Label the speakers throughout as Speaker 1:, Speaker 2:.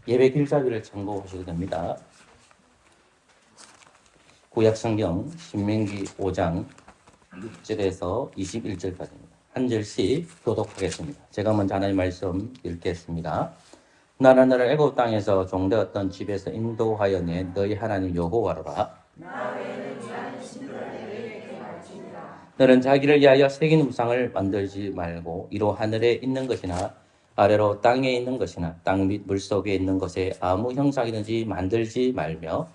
Speaker 1: 예배 길잡이를 참고하셔도 됩니다. 구약성경 신명기 5장 6절에서 21절까지입니다. 한 절씩 교독하겠습니다. 제가 먼저 하나님 말씀 읽겠습니다. 나는 너를 애굽 땅에서 종되었던 집에서 인도하여 낸 너희 하나님 여호와로라. 너는 자기를 위하여 새긴 우상을 만들지 말고 이로 하늘에 있는 것이나 아래로 땅에 있는 것이나 땅 밑 물속에 있는 것에 아무 형상이든지 만들지 말며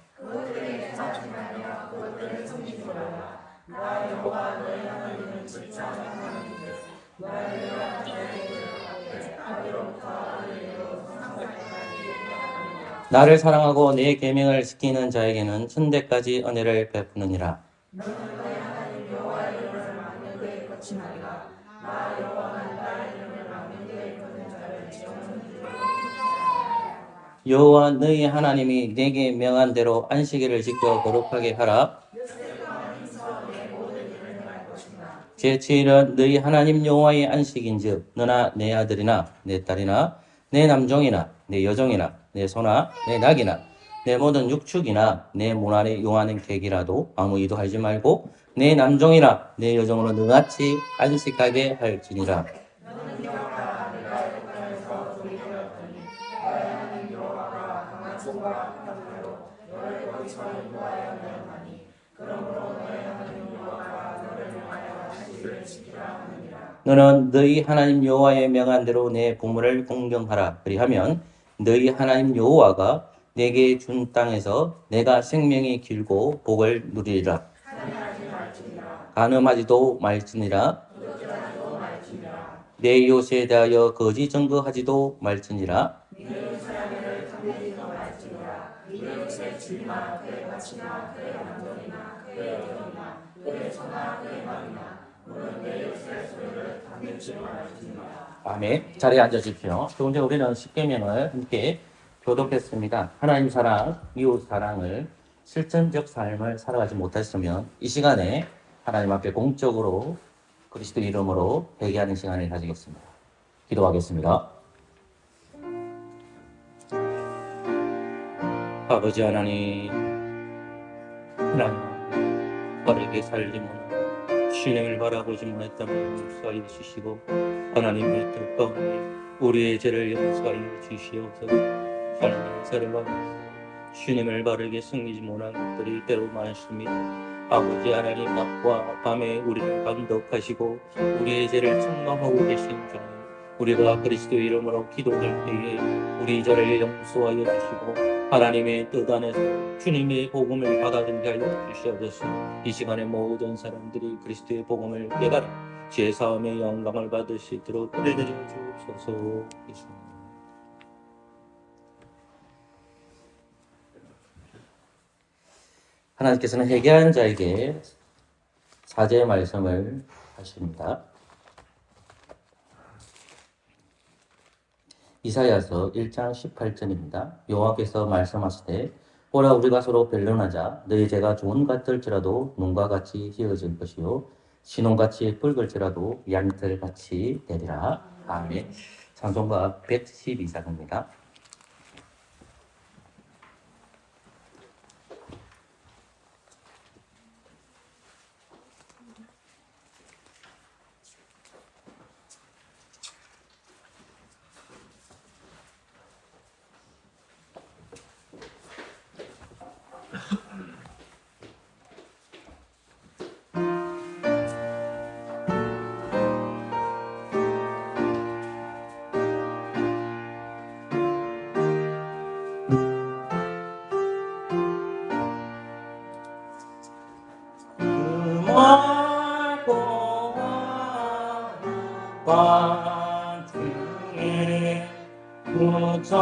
Speaker 1: 나를 사랑하고 내 계명을 지키는 자에게는 천대까지 은혜를 베푸느니라. 여호와 너희 하나님이 내게 명한 대로 안식일을 지켜 거룩하게 하라. 제7일은 너희 하나님 여호와의 안식인즉 너나 내 아들이나 내 딸이나 내 남종이나 내 여종이나 내 소나 내 낙이나 내 모든 육축이나 내 문 안에 용하는 객이라도 아무 이도 하지 말고 내 남종이나 내 여종으로 너같이 안식하게 할지니라. 너는 너희 하나님 여호와의 명한 대로 내 부모를 공경하라. 그리하면 너희 하나님 여호와가 내게 준 땅에서 내가 생명이 길고 복을 누리리라. 간음하지도 말지니라. 내 이웃에 대하여 거짓 증거하지도 말지니라. 아멘. 자리에 앉으십시오. 조금 전에 우리는 십계명을 함께 교독했습니다. 하나님 사랑, 이웃 사랑을 실천적 삶을 살아가지 못했으면 이 시간에 하나님 앞에 공적으로 그리스도 이름으로 회개하는 시간을 가지겠습니다. 기도하겠습니다. 아버지 하나님, 빠르게 살림은 신령을 바라보지 못했다면 용서하여 주시고 하나님의 뜻 가운데 우리의 죄를 용서하여 주시옵소서. 하나님의 살아가면서 주님을 바르게 섬기지 못한 것들이 때로 많습니다. 아버지 하나님, 낮과 밤에 우리를 감독하시고 우리의 죄를 청감하고 계신 주님, 우리가 그리스도 이름으로 기도할 때에 우리 죄를 용서하여 주시고 하나님의 뜻 안에서 주님의 복음을 받아들이게 하여 주시옵소서. 이 시간에 모든 사람들이 그리스도의 복음을 깨달아 죄사함의 영광을 받을 수 있도록 은혜를 주옵소서. 하나님께서는 회개한 자에게 사죄의 말씀을 하십니다. 이사야서 1장 18절입니다. 여호와께서 말씀하시되 오라 우리가 서로 변론하자. 너희 죄가 좋은 같을지라도 눈과 같이 희어질 것이요 신혼같이 붉을지라도 양털같이 되리라. 아멘. 찬송가 112장입니다. 관중에 구천사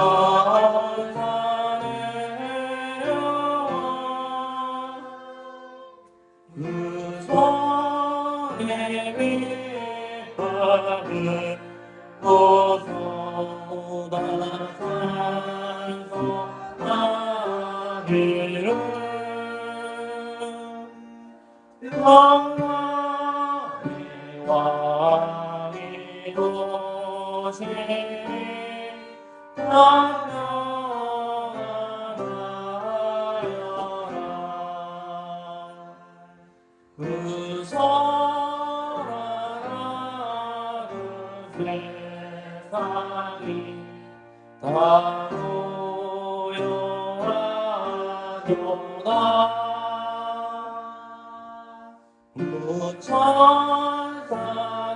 Speaker 1: 내려와 그 손에 밑밥을 고소다 찬송하기를 영광의 왕이 도시니 세상이 다 모여하도다. 무천사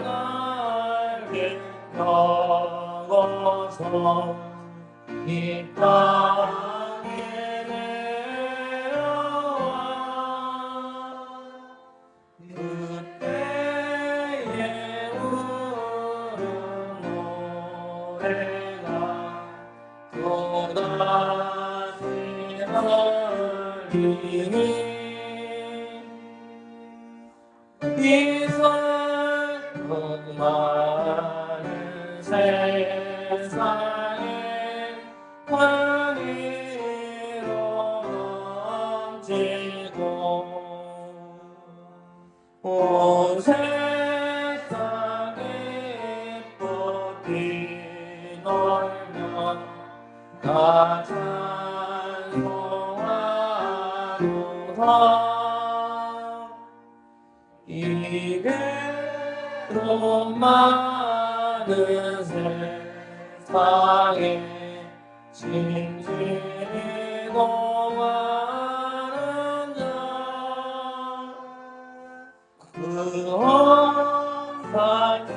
Speaker 1: 날개 펴고서 이 땅에 내려와 그때에 우는 노래가 또다시 흘리니 이 슬픈 많은 세상에 환희로 넘치고 온 세상에 뻗뛰놀며 다 찬송하도다. 이대로 많은 세상에 진지고 많은 자 그 언산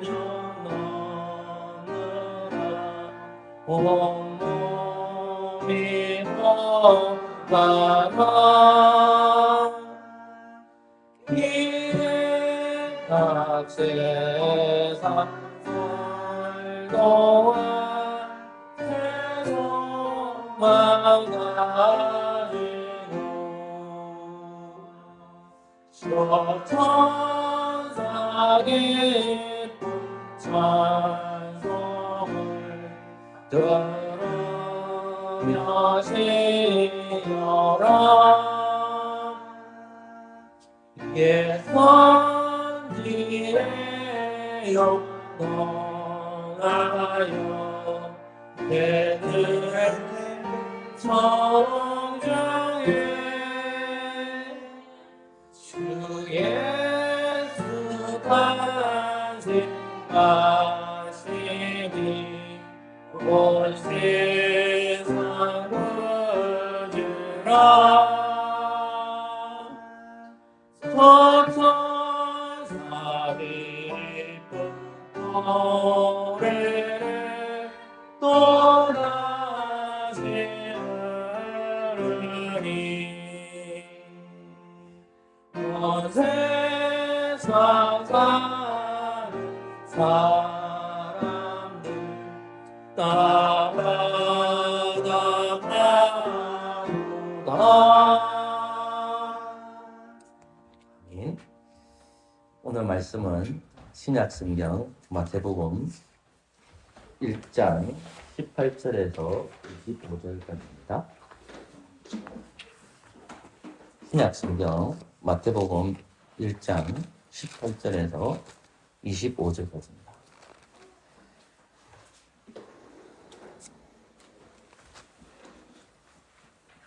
Speaker 1: 줄여넣느라 온몸이 헛다가 각 세상 솔도와 세속만 가지고 저 천사 기쁜 찬송을 들으며 쉬어라. 예선지에 영원하여 그들의 성중에 주 예수 탄생하시니 온 세상 구주라. 천사 기쁜 노래를 또다시 부르니 온 세상 사는 사람들 따라가도다. 오늘 말씀은 신약성경 마태복음 1장 18절에서 25절까지입니다. 신약성경 마태복음 1장 18절에서 25절까지입니다.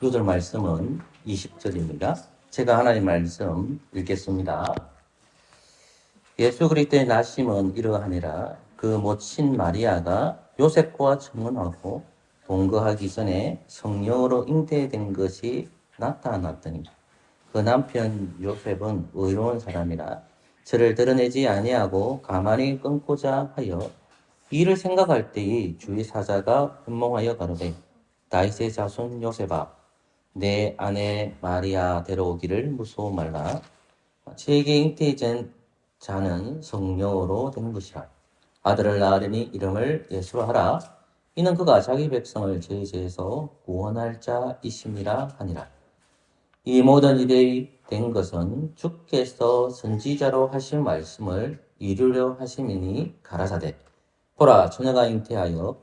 Speaker 1: 요절 말씀은 20절입니다. 제가 하나님 말씀 읽겠습니다. 예수 그리스도의 나심은 이러하니라. 그 모친 마리아가 요셉과 청혼하고 동거하기 전에 성령으로 잉태된 것이 나타났더니 그 남편 요셉은 의로운 사람이라 저를 드러내지 아니하고 가만히 끊고자 하여 이를 생각할 때에 주의 사자가 현몽하여 가로되 다윗의 자손 요셉아 내 아내 마리아 데려오기를 무서워 말라. 저에게 잉태된 자는 성령으로 된 것이라. 아들을 낳으려니 이름을 예수로 하라. 이는 그가 자기 백성을 죄의 죄에서 구원할 자이심이라 하니라. 이 모든 일이 된 것은 주께서 선지자로 하신 말씀을 이루려 하심이니 가라사대 보라 처녀가 잉태하여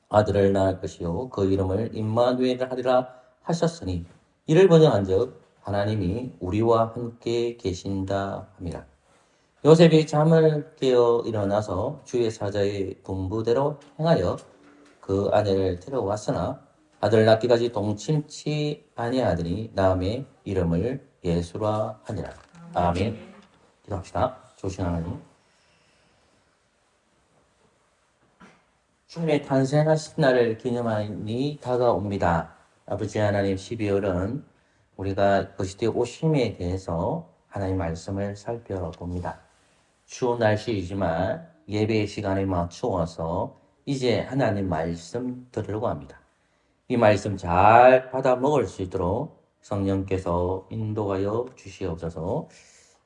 Speaker 1: 아들을 낳을 것이요 그 이름을 임마누엘 하리라 하셨으니 이를 번영한즉 하나님이 우리와 함께 계신다 함이라. 요셉이 잠을 깨어 일어나서 주의 사자의 분부대로 행하여 그 아내를 데려왔으나 아들 낳기까지 동침치 아니하더니 다음에 이름을 예수라 하니라. 아멘. 기도합시다. 조신 하나님,
Speaker 2: 주님의 탄생하신 날을 기념하니 다가옵니다. 아버지 하나님 12월은 우리가 그리스도의 오심에 대해서 하나님 말씀을 살펴봅니다. 추운 날씨이지만 예배의 시간에 맞추어서 이제 하나님 말씀 들으려고 합니다. 이 말씀 잘 받아 먹을 수 있도록 성령께서 인도하여 주시옵소서.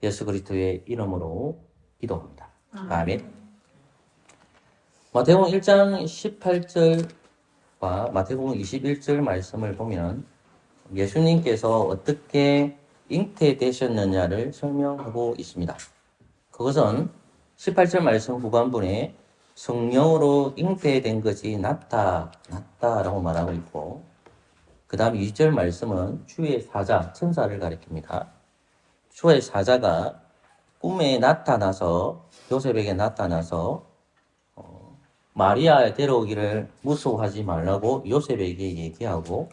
Speaker 2: 예수 그리스도의 이름으로 기도합니다. 아멘. 마태복음 1장 18절과 마태복음 21절 말씀을 보면 예수님께서 어떻게 잉태되셨느냐를 설명하고 있습니다. 그것은 18절 말씀 후반부에 성령으로 잉태된 것이 낫다라고 말하고 있고, 그 다음 2절 말씀은 주의 사자, 천사를 가리킵니다. 주의 사자가 꿈에 나타나서 요셉에게 나타나서 마리아에 데려오기를 무서워하지 말라고 요셉에게 얘기하고,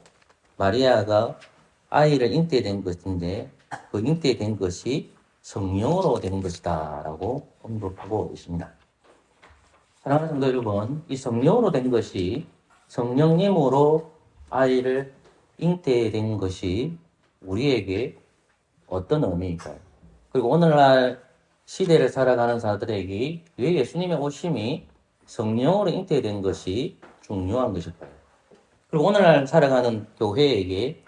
Speaker 2: 마리아가 아이를 잉태된 것인데 그 잉태된 것이 성령으로 된 것이다 라고 언급하고 있습니다. 사랑하는 성도 여러분, 이 성령으로 된 것이, 성령님으로 아이를 잉태된 것이 우리에게 어떤 의미일까요? 그리고 오늘날 시대를 살아가는 자들에게 왜 예수님의 오심이 성령으로 잉태된 것이 중요한 것일까요? 그리고 오늘날 살아가는 교회에게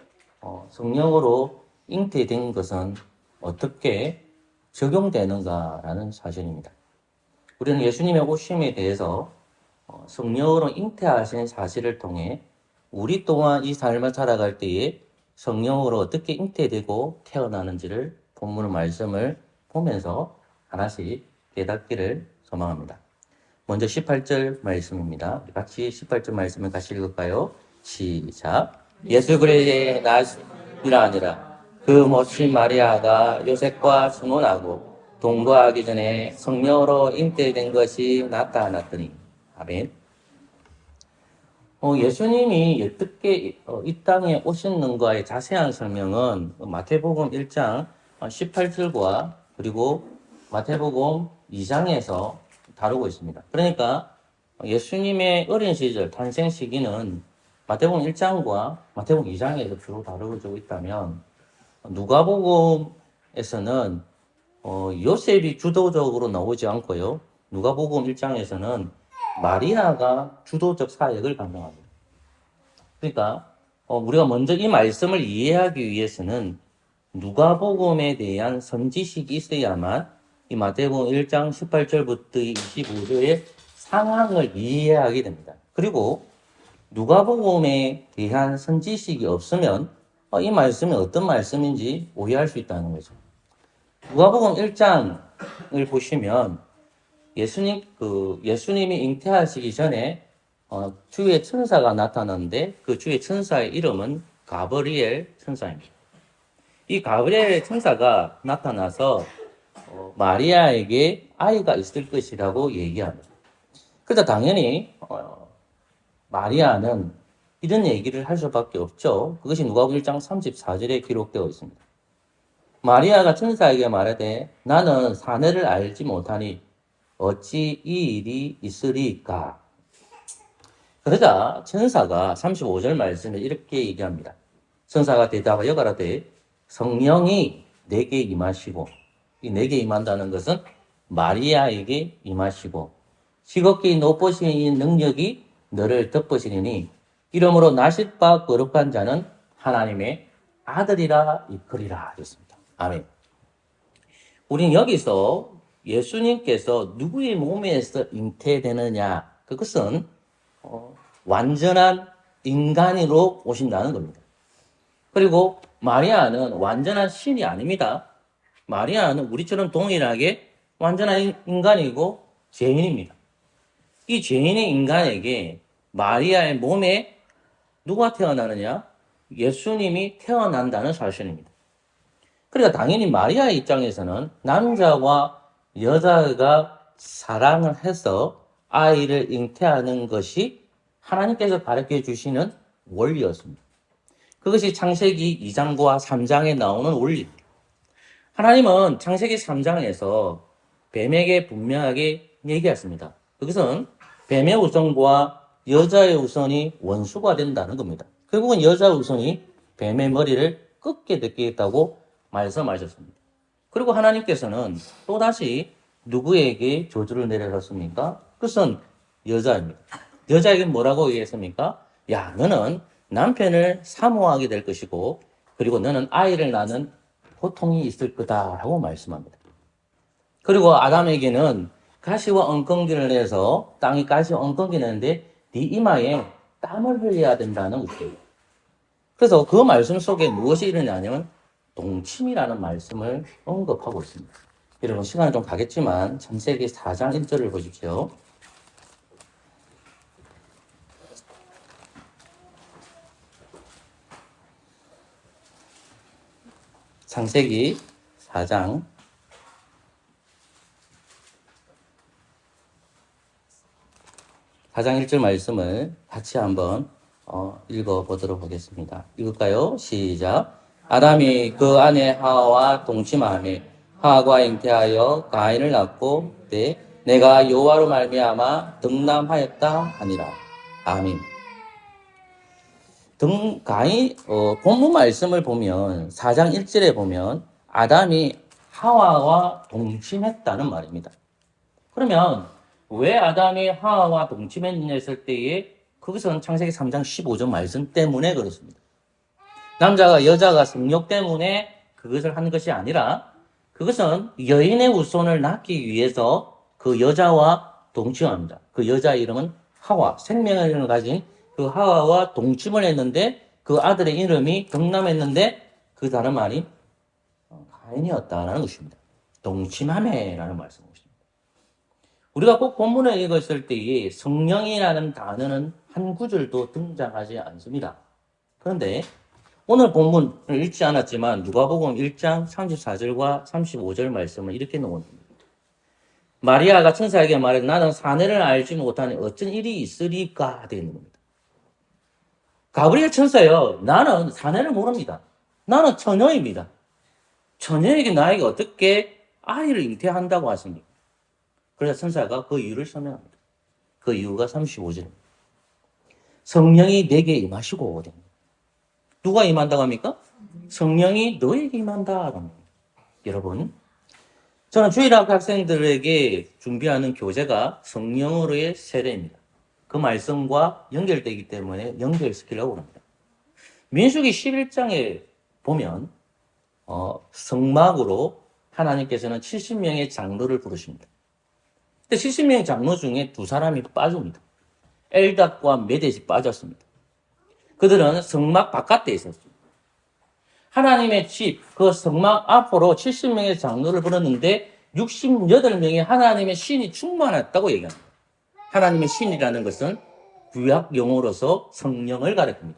Speaker 2: 성령으로 잉태된 것은 어떻게 적용되는가라는 사실입니다. 우리는 예수님의 오심에 대해서 성령으로 잉태하신 사실을 통해 우리 또한 이 삶을 살아갈 때에 성령으로 어떻게 잉태되고 태어나는지를 본문 말씀을 보면서 하나씩 깨닫기를 소망합니다. 먼저 18절 말씀입니다. 같이 18절 말씀을 같이 읽을까요? 시작. 예수 그리스도의 나시라 아니라 그 모친 마리아가 요셉과 승혼하고 동거하기 전에 성령으로 잉태된 것이 나타났더니. 아멘. 예수님이 어떻게 이 땅에 오셨는가의 자세한 설명은 마태복음 1장 18절과 그리고 마태복음 2장에서 다루고 있습니다. 그러니까 예수님의 어린 시절, 탄생 시기는 마태복음 1장과 마태복음 2장에서 주로 다루어지고 있다면, 누가복음에서는 요셉이 주도적으로 나오지 않고요. 누가복음 1장에서는 마리아가 주도적 사역을 감당합니다. 그러니까 우리가 먼저 이 말씀을 이해하기 위해서는 누가복음에 대한 선지식이 있어야만 이 마태복음 1장 18절부터 25절의 상황을 이해하게 됩니다. 그리고 누가복음에 대한 선지식이 없으면 이 말씀이 어떤 말씀인지 오해할 수 있다는 거죠. 누가복음 1장을 보시면 예수님이 잉태하시기 전에 주의 천사가 나타났는데 그 주의 천사의 이름은 가브리엘 천사입니다. 이 가브리엘 천사가 나타나서 마리아에게 아이가 있을 것이라고 얘기합니다. 그래서 당연히 마리아는 이런 얘기를 할 수밖에 없죠. 그것이 누가복음 1장 34절에 기록되어 있습니다. 마리아가 천사에게 말하되 나는 사내를 알지 못하니 어찌 이 일이 있으리까? 그러자 천사가 35절 말씀에 이렇게 얘기합니다. 천사가 대답하여 가라되 성령이 내게 임하시고, 이 내게 임한다는 것은 마리아에게 임하시고 지극히 높으신 이 능력이 너를 덮으시리니 이러므로 나실 바 거룩한 자는 하나님의 아들이라 이끌리라 했습니다. 아멘. 우리는 여기서 예수님께서 누구의 몸에서 잉태되느냐, 그것은 완전한 인간으로 오신다는 겁니다. 그리고 마리아는 완전한 신이 아닙니다. 마리아는 우리처럼 동일하게 완전한 인간이고 죄인입니다. 이 죄인의 인간에게 마리아의 몸에 누가 태어나느냐? 예수님이 태어난다는 사실입니다. 그러니까 당연히 마리아의 입장에서는 남자와 여자가 사랑을 해서 아이를 잉태하는 것이 하나님께서 가르쳐 주시는 원리였습니다. 그것이 창세기 2장과 3장에 나오는 원리입니다. 하나님은 창세기 3장에서 뱀에게 분명하게 얘기했습니다. 그것은 뱀의 우성과 여자의 후손이 원수가 된다는 겁니다. 결국은 여자 후손이 뱀의 머리를 꺾게 되겠다고 말씀하셨습니다. 그리고 하나님께서는 또다시 누구에게 저주를 내려놨습니까? 그것은 여자입니다. 여자에게 뭐라고 얘기했습니까? 야, 너는 남편을 사모하게 될 것이고, 그리고 너는 아이를 낳는 고통이 있을 거다라고 말씀합니다. 그리고 아담에게는 가시와 엉겅기를 내서 땅이 가시와 엉겅기 내는데 네 이마에 땀을 흘려야 된다는 것이에요. 그래서 그 말씀 속에 무엇이 일어나냐면 동침이라는 말씀을 언급하고 있습니다. 여러분 시간이 좀 가겠지만 창세기 4장 1절을 보십시오. 창세기 4장 1절 말씀을 같이 한번 읽어보도록 하겠습니다. 읽을까요? 시작. 아담이 그 아내 하와와 동침하며 하와가 잉태하여 가인을 낳고 그때 내가 여호와로 말미암아 득남하였다 하니라. 아멘. 본문 말씀을 보면 4장 1절에 보면 아담이 하와와 동침했다는 말입니다. 그러면 왜 아담이 하와와 동침했느냐 했을 때에 그것은 창세기 3장 15절 말씀 때문에 그렇습니다. 남자가 여자가 성욕 때문에 그것을 한 것이 아니라 그것은 여인의 후손을 낳기 위해서 그 여자와 동침합니다. 그 여자 이름은 하와, 생명의 이름을 가진 그 하와와 동침을 했는데 그 아들의 이름이 득남했는데 그 다른 말이 가인이었다라는 것입니다. 동침하매라는 말씀입니다. 우리가 꼭 본문을 읽었을 때에 성령이라는 단어는 한 구절도 등장하지 않습니다. 그런데 오늘 본문을 읽지 않았지만 누가복음 1장 34절과 35절 말씀을 이렇게 놓습니다. 마리아가 천사에게 말해 나는 사내를 알지 못하니 어쩐 일이 있으리까 되어 있는 겁니다. 가브리엘 천사요. 나는 사내를 모릅니다. 나는 처녀입니다. 처녀에게 나에게 어떻게 아이를 잉태한다고 하십니까? 그래서 천사가 그 이유를 설명합니다. 그 이유가 35절입니다. 성령이 내게 임하시고 누가 임한다고 합니까? 성령이 너에게 임한다. 여러분, 저는 주일학 학생들에게 준비하는 교재가 성령으로의 세례입니다. 그 말씀과 연결되기 때문에 연결시키려고 합니다. 민수기 11장에 보면 성막으로 하나님께서는 70명의 장로를 부르십니다. 근데 70명의 장로 중에 두 사람이 빠집니다. 엘닷과 메댓이 빠졌습니다. 그들은 성막 바깥에 있었습니다. 하나님의 집, 그 성막 앞으로 70명의 장로를 부르는데 68명의 하나님의 신이 충만했다고 얘기합니다. 하나님의 신이라는 것은 구약 용어로서 성령을 가리킵니다.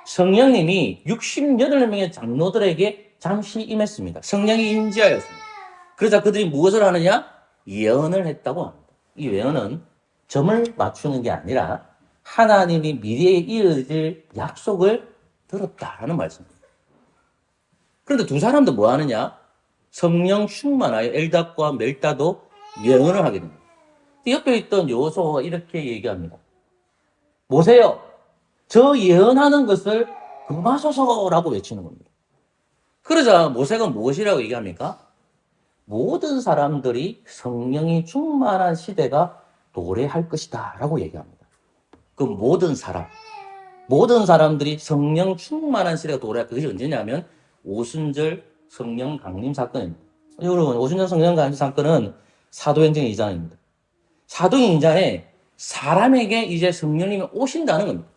Speaker 2: 성령님이 68명의 장로들에게 잠시 임했습니다. 성령이 임재하였습니다. 그러자 그들이 무엇을 하느냐? 예언을 했다고 합니다. 이 예언은 점을 맞추는 게 아니라 하나님이 미래에 이어질 약속을 들었다라는 말씀입니다. 그런데 두 사람도 뭐 하느냐? 성령 충만하여 엘닷과 멜다도 예언을 하게 됩니다. 옆에 있던 여호수아가 이렇게 얘기합니다. 모세요, 저 예언하는 것을 금하소서라고 외치는 겁니다. 그러자 모세가 무엇이라고 얘기합니까? 모든 사람들이 성령이 충만한 시대가 도래할 것이다 라고 얘기합니다. 그 모든 사람들이 성령 충만한 시대가 도래할 그것이 언제냐면 오순절 성령 강림 사건입니다. 여러분, 오순절 성령 강림 사건은 사도행전 2장입니다. 사도행전 2장에 사람에게 이제 성령님이 오신다는 겁니다.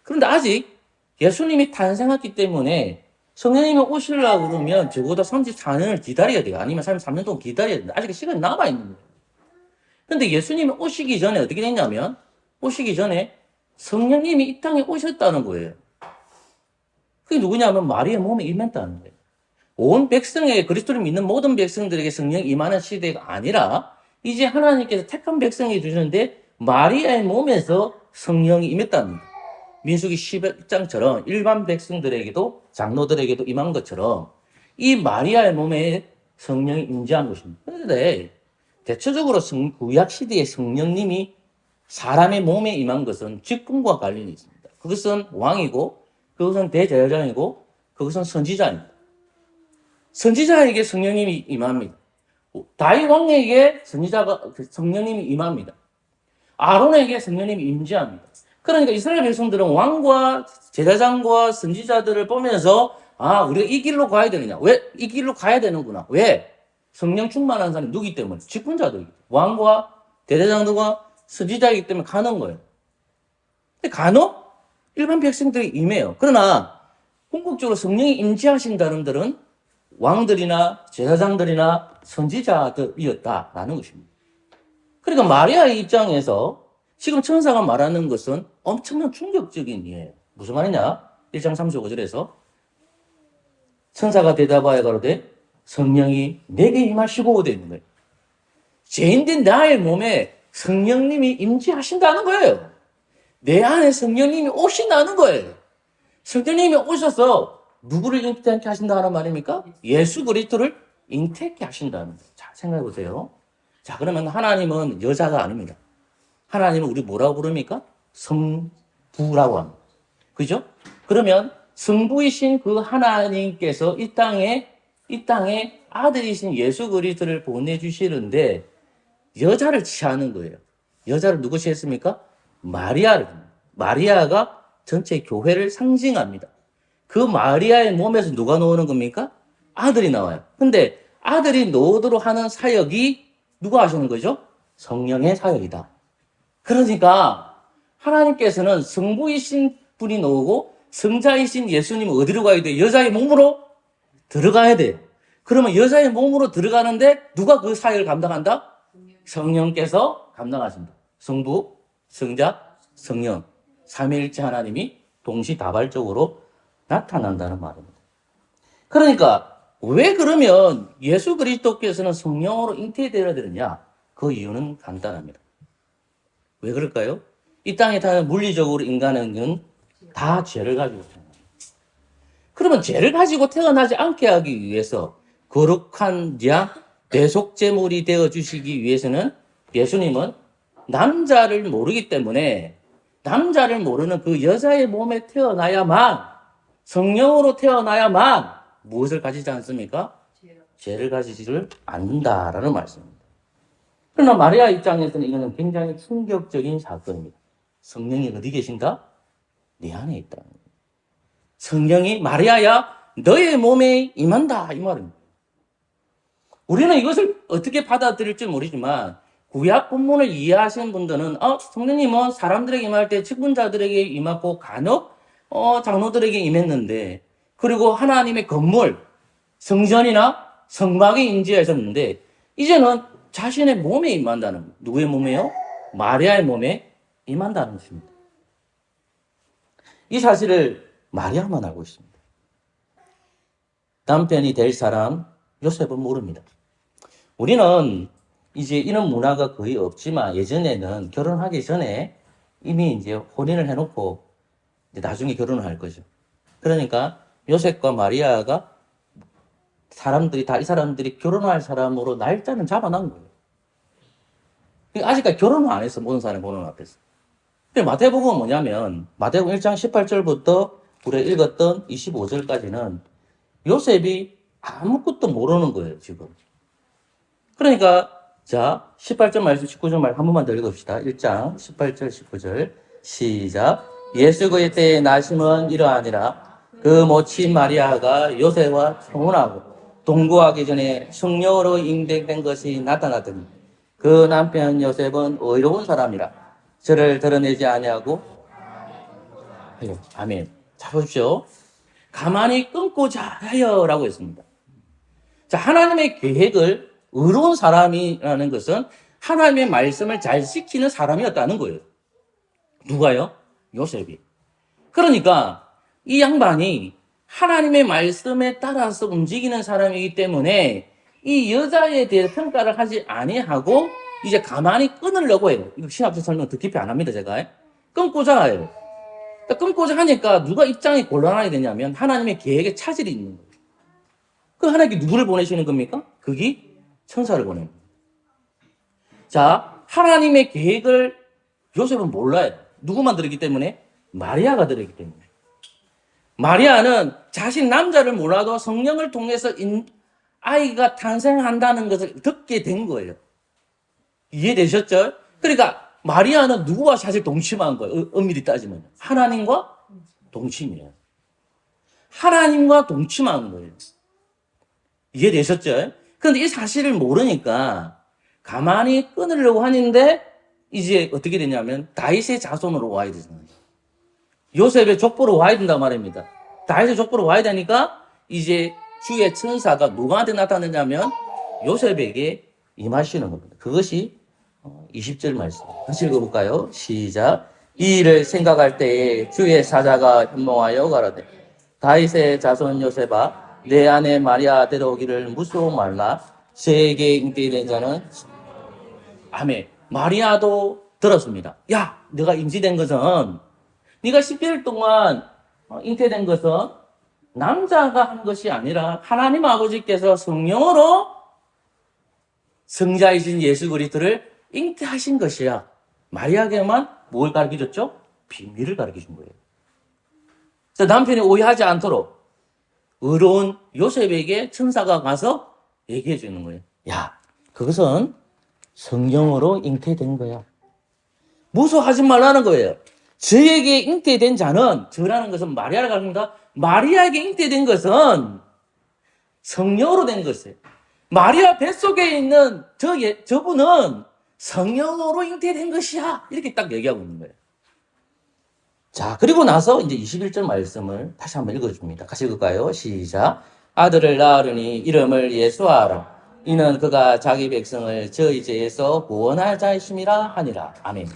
Speaker 2: 그런데 아직 예수님이 탄생했기 때문에 성령님이 오시려고 그러면 적어도 34년을 기다려야 돼요. 아니면 33년 동안 기다려야 돼요. 아직 시간이 남아있는 거예요. 그런데 예수님이 오시기 전에 어떻게 됐냐면 오시기 전에 성령님이 이 땅에 오셨다는 거예요. 그게 누구냐면 마리아의 몸에 임했다는 거예요. 온 백성에게 그리스도를 믿는 모든 백성들에게 성령이 임하는 시대가 아니라 이제 하나님께서 택한 백성에게 주시는데 마리아의 몸에서 성령이 임했다는 거예요. 민수기 11장처럼 일반 백성들에게도 장로들에게도 임한 것처럼 이 마리아의 몸에 성령이 임재한 것입니다. 그런데 대체적으로 구약 시대의 성령님이 사람의 몸에 임한 것은 직분과 관련이 있습니다. 그것은 왕이고, 그것은 대제사장이고, 그것은 선지자입니다. 선지자에게 성령님이 임합니다. 다윗 왕에게 성령님이 임합니다. 아론에게 성령님이 임재합니다. 그러니까 이스라엘 백성들은 왕과 제사장과 선지자들을 보면서 우리가 이 길로 가야 되느냐? 왜 이 길로 가야 되는구나? 왜? 성령 충만한 사람이 누구기 때문에? 직분자들이기 때문에. 왕과 대제사장들과 선지자이기 때문에 가는 거예요. 근데 간혹 일반 백성들이 임해요. 그러나 궁극적으로 성령이 임재하신 사람들은 왕들이나 제사장들이나 선지자들이었다라는 것입니다. 그러니까 마리아의 입장에서 지금 천사가 말하는 것은 엄청난 충격적인 이해예요. 무슨 말이냐? 1장 35절에서 천사가 대답하여 가로되 성령이 내게 임하시고 되어 있는 거예요. 죄인된 나의 몸에 성령님이 임재하신다는 거예요. 내 안에 성령님이 오신다는 거예요. 성령님이 오셔서 누구를 잉태케 하신다는 말입니까? 예수 그리스도를 잉태케 하신다는 거예요. 자, 생각해 보세요. 자, 그러면 하나님은 여자가 아닙니다. 하나님은 우리 뭐라고 부릅니까? 성부라고 합니다. 그죠? 그러면 성부이신 그 하나님께서 이 땅에 아들이신 예수 그리스도를 보내주시는데 여자를 취하는 거예요. 여자를 누구 취했습니까? 마리아를. 마리아가 전체 교회를 상징합니다. 그 마리아의 몸에서 누가 나오는 겁니까? 아들이 나와요. 근데 아들이 노도록 하는 사역이 누가 하시는 거죠? 성령의 사역이다. 그러니까 하나님께서는 성부이신 분이 나오고 성자이신 예수님은 어디로 가야 돼요? 여자의 몸으로 들어가야 돼요. 그러면 여자의 몸으로 들어가는데 누가 그 사역을 감당한다? 성령께서 감당하신다. 성부, 성자, 성령. 삼위일체 하나님이 동시다발적으로 나타난다는 말입니다. 그러니까 왜 그러면 예수 그리스도께서는 성령으로 잉태되어야 되느냐? 그 이유는 간단합니다. 왜 그럴까요? 이 땅에 다 물리적으로 인간은 다 죄를 가지고 태어납니다. 그러면 죄를 가지고 태어나지 않게 하기 위해서 거룩한 양, 대속제물이 되어주시기 위해서는 예수님은 남자를 모르기 때문에 남자를 모르는 그 여자의 몸에 태어나야만 성령으로 태어나야만 무엇을 가지지 않습니까? 죄를 가지지를 않는다라는 말씀입니다. 그러나 마리아 입장에서는 이거는 굉장히 충격적인 사건입니다. 성령이 어디 계신다? 네 안에 있다. 성령이 마리아야 너의 몸에 임한다 이 말입니다. 우리는 이것을 어떻게 받아들일지 모르지만 구약 본문을 이해하시는 분들은 성령님은 사람들에게 임할 때 직분자들에게 임하고 간혹 장로들에게 임했는데 그리고 하나님의 건물 성전이나 성막에 임재하셨는데 이제는 자신의 몸에 임한다는 거예요. 누구의 몸에요? 마리아의 몸에 임한다는 것입니다. 이 사실을 마리아만 알고 있습니다. 남편이 될 사람 요셉은 모릅니다. 우리는 이제 이런 문화가 거의 없지만 예전에는 결혼하기 전에 이미 이제 혼인을 해놓고 이제 나중에 결혼을 할 거죠. 그러니까 요셉과 마리아가 이 사람들이 결혼할 사람으로 날짜는 잡아놓은 거예요. 그러니까 아직까지 결혼을 안 했어, 모든 사람이 보는 앞에서. 근데 마태복음은 뭐냐면, 마태복음 1장 18절부터 우리가 읽었던 25절까지는 요셉이 아무것도 모르는 거예요, 지금. 그러니까, 자, 18절 말씀, 19절 말씀 한 번만 더 읽읍시다. 1장 18절, 19절. 시작. 예수 그의 때의 나심은 이러하니라. 그 모친 마리아가 요셉과 청혼하고 동거하기 전에 성령으로 잉태된 것이 나타나더니 그 남편 요셉은 의로운 사람이라 저를 드러내지 아니하고 아멘. 자 보십시오. 가만히 끊고자 하여라고 했습니다. 자, 하나님의 계획을 의로운 사람이라는 것은 하나님의 말씀을 잘 지키는 사람이었다는 거예요. 누가요? 요셉이. 그러니까 이 양반이 하나님의 말씀에 따라서 움직이는 사람이기 때문에 이 여자에 대해 평가를 하지 아니하고 이제 가만히 끊으려고 해요. 이거 신학적 설명 더 깊이 안 합니다, 제가. 끊고자 해요. 끊고자 하니까 누가 입장이 곤란하게 되냐면 하나님의 계획에 차질이 있는 거예요. 그 하나님께 누구를 보내시는 겁니까? 그게 천사를 보내는 거예요. 자, 하나님의 계획을 요셉은 몰라요. 누구만 들었기 때문에? 마리아가 들었기 때문에. 마리아는 자신 남자를 몰라도 성령을 통해서 아이가 탄생한다는 것을 듣게 된 거예요. 이해되셨죠? 그러니까 마리아는 누구와 사실 동침한 거예요. 엄밀히 따지면. 하나님과 동침이에요. 하나님과 동침한 거예요. 이해되셨죠? 그런데 이 사실을 모르니까 가만히 끊으려고 하는데 이제 어떻게 되냐면 다윗의 자손으로 와야 되잖아요. 요셉의 족보로 와야 된단 말입니다. 다윗의 족보로 와야 되니까 이제 주의 천사가 누구한테 나타나냐면 요셉에게 임하시는 겁니다. 그것이 20절 말씀. 다시 읽어볼까요? 시작. 이 일을 생각할 때에 주의 사자가 현몽하여 가라되 다윗의 자손 요셉아 내 아내 마리아 데려오기를 무서워 말라. 저에게 잉태된 자는 아멘. 마리아도 들었습니다. 야, 네가 임시된 것은 네가 10개월 동안 잉태된 것은 남자가 한 것이 아니라 하나님 아버지께서 성령으로 성자이신 예수 그리스도를 잉태하신 것이야. 마리아에게만 뭘 가르쳐줬죠? 비밀을 가르쳐준 거예요. 그래서 남편이 오해하지 않도록 의로운 요셉에게 천사가 가서 얘기해 주는 거예요. 야, 그것은 성령으로 잉태된 거야. 무서워하지 말라는 거예요. 저에게 잉태된 자는, 저라는 것은 마리아를 가르칩니다. 마리아에게 잉태된 것은 성령으로 된 것이에요. 마리아 뱃속에 있는 저분은 성령으로 잉태된 것이야. 이렇게 딱 얘기하고 있는 거예요. 자, 그리고 나서 이제 21절 말씀을 다시 한번 읽어줍니다. 같이 읽을까요? 시작. 아들을 낳으니 이름을 예수하라. 이는 그가 자기 백성을 저희 죄에서 구원할 자이심이라 하니라. 아멘.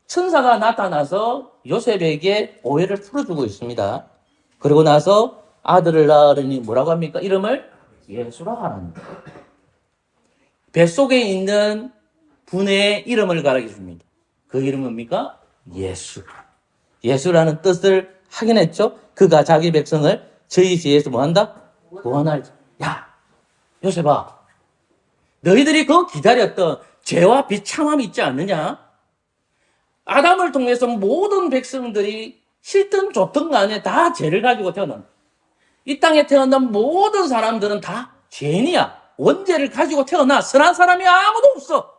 Speaker 2: 천사가 나타나서 요셉에게 오해를 풀어주고 있습니다. 그리고 나서 아들을 낳으니 뭐라고 합니까? 이름을 예수라 하랍니다. 뱃속에 있는 분의 이름을 가르쳐 줍니다. 그 이름은 뭡니까? 예수. 예수라는 뜻을 하긴 했죠. 그가 자기 백성을 저희 죄에서 뭐한다? 구원할 자. 야, 요셉아, 너희들이 그 기다렸던 죄와 비참함이 있지 않느냐? 아담을 통해서 모든 백성들이 싫든 좋든 간에 다 죄를 가지고 태어난다. 이 땅에 태어난 모든 사람들은 다 죄인이야. 원죄를 가지고 태어나. 선한 사람이 아무도 없어.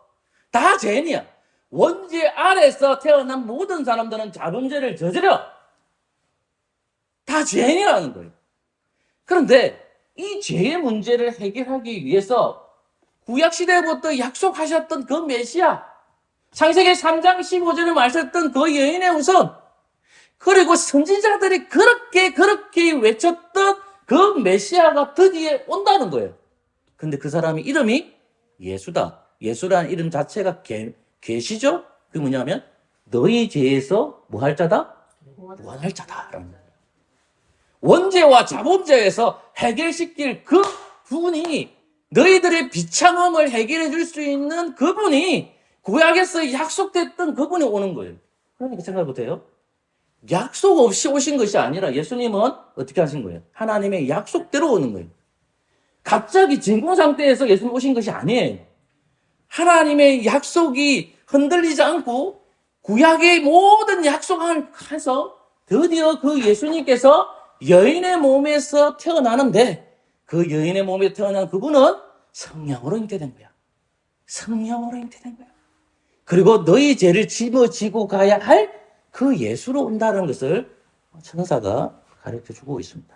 Speaker 2: 다 죄인이야. 원죄 아래서 태어난 모든 사람들은 자본죄를 저지려. 다 죄인이라는 거예요. 그런데 이 죄의 문제를 해결하기 위해서 구약시대부터 약속하셨던 그 메시아, 창세기 3장 15절에 말했던 그 여인의 우선, 그리고 선지자들이 그렇게 외쳤던 그 메시아가 드디어 온다는 거예요. 근데 그 사람이 이름이 예수다. 예수라는 이름 자체가 계시죠? 그게 뭐냐면 너희 죄에서 뭐 할 자다? 구원할 자다라는 거예요. 원죄와 자본죄에서 해결시킬 그 분이, 너희들의 비참함을 해결해 줄 수 있는 그분이, 구약에서 약속됐던 그분이 오는 거예요. 그러니까 생각해 보세요. 약속 없이 오신 것이 아니라 예수님은 어떻게 하신 거예요? 하나님의 약속대로 오는 거예요. 갑자기 진공 상태에서 예수님 오신 것이 아니에요. 하나님의 약속이 흔들리지 않고 구약의 모든 약속을 해서 드디어 그 예수님께서 여인의 몸에서 태어나는데, 그 여인의 몸에 태어난 그분은 성령으로 잉태된 거야. 성령으로 잉태된 거야. 그리고 너희 죄를 짊어지고 가야 할 그 예수로 온다는 것을 천사가 가르쳐주고 있습니다.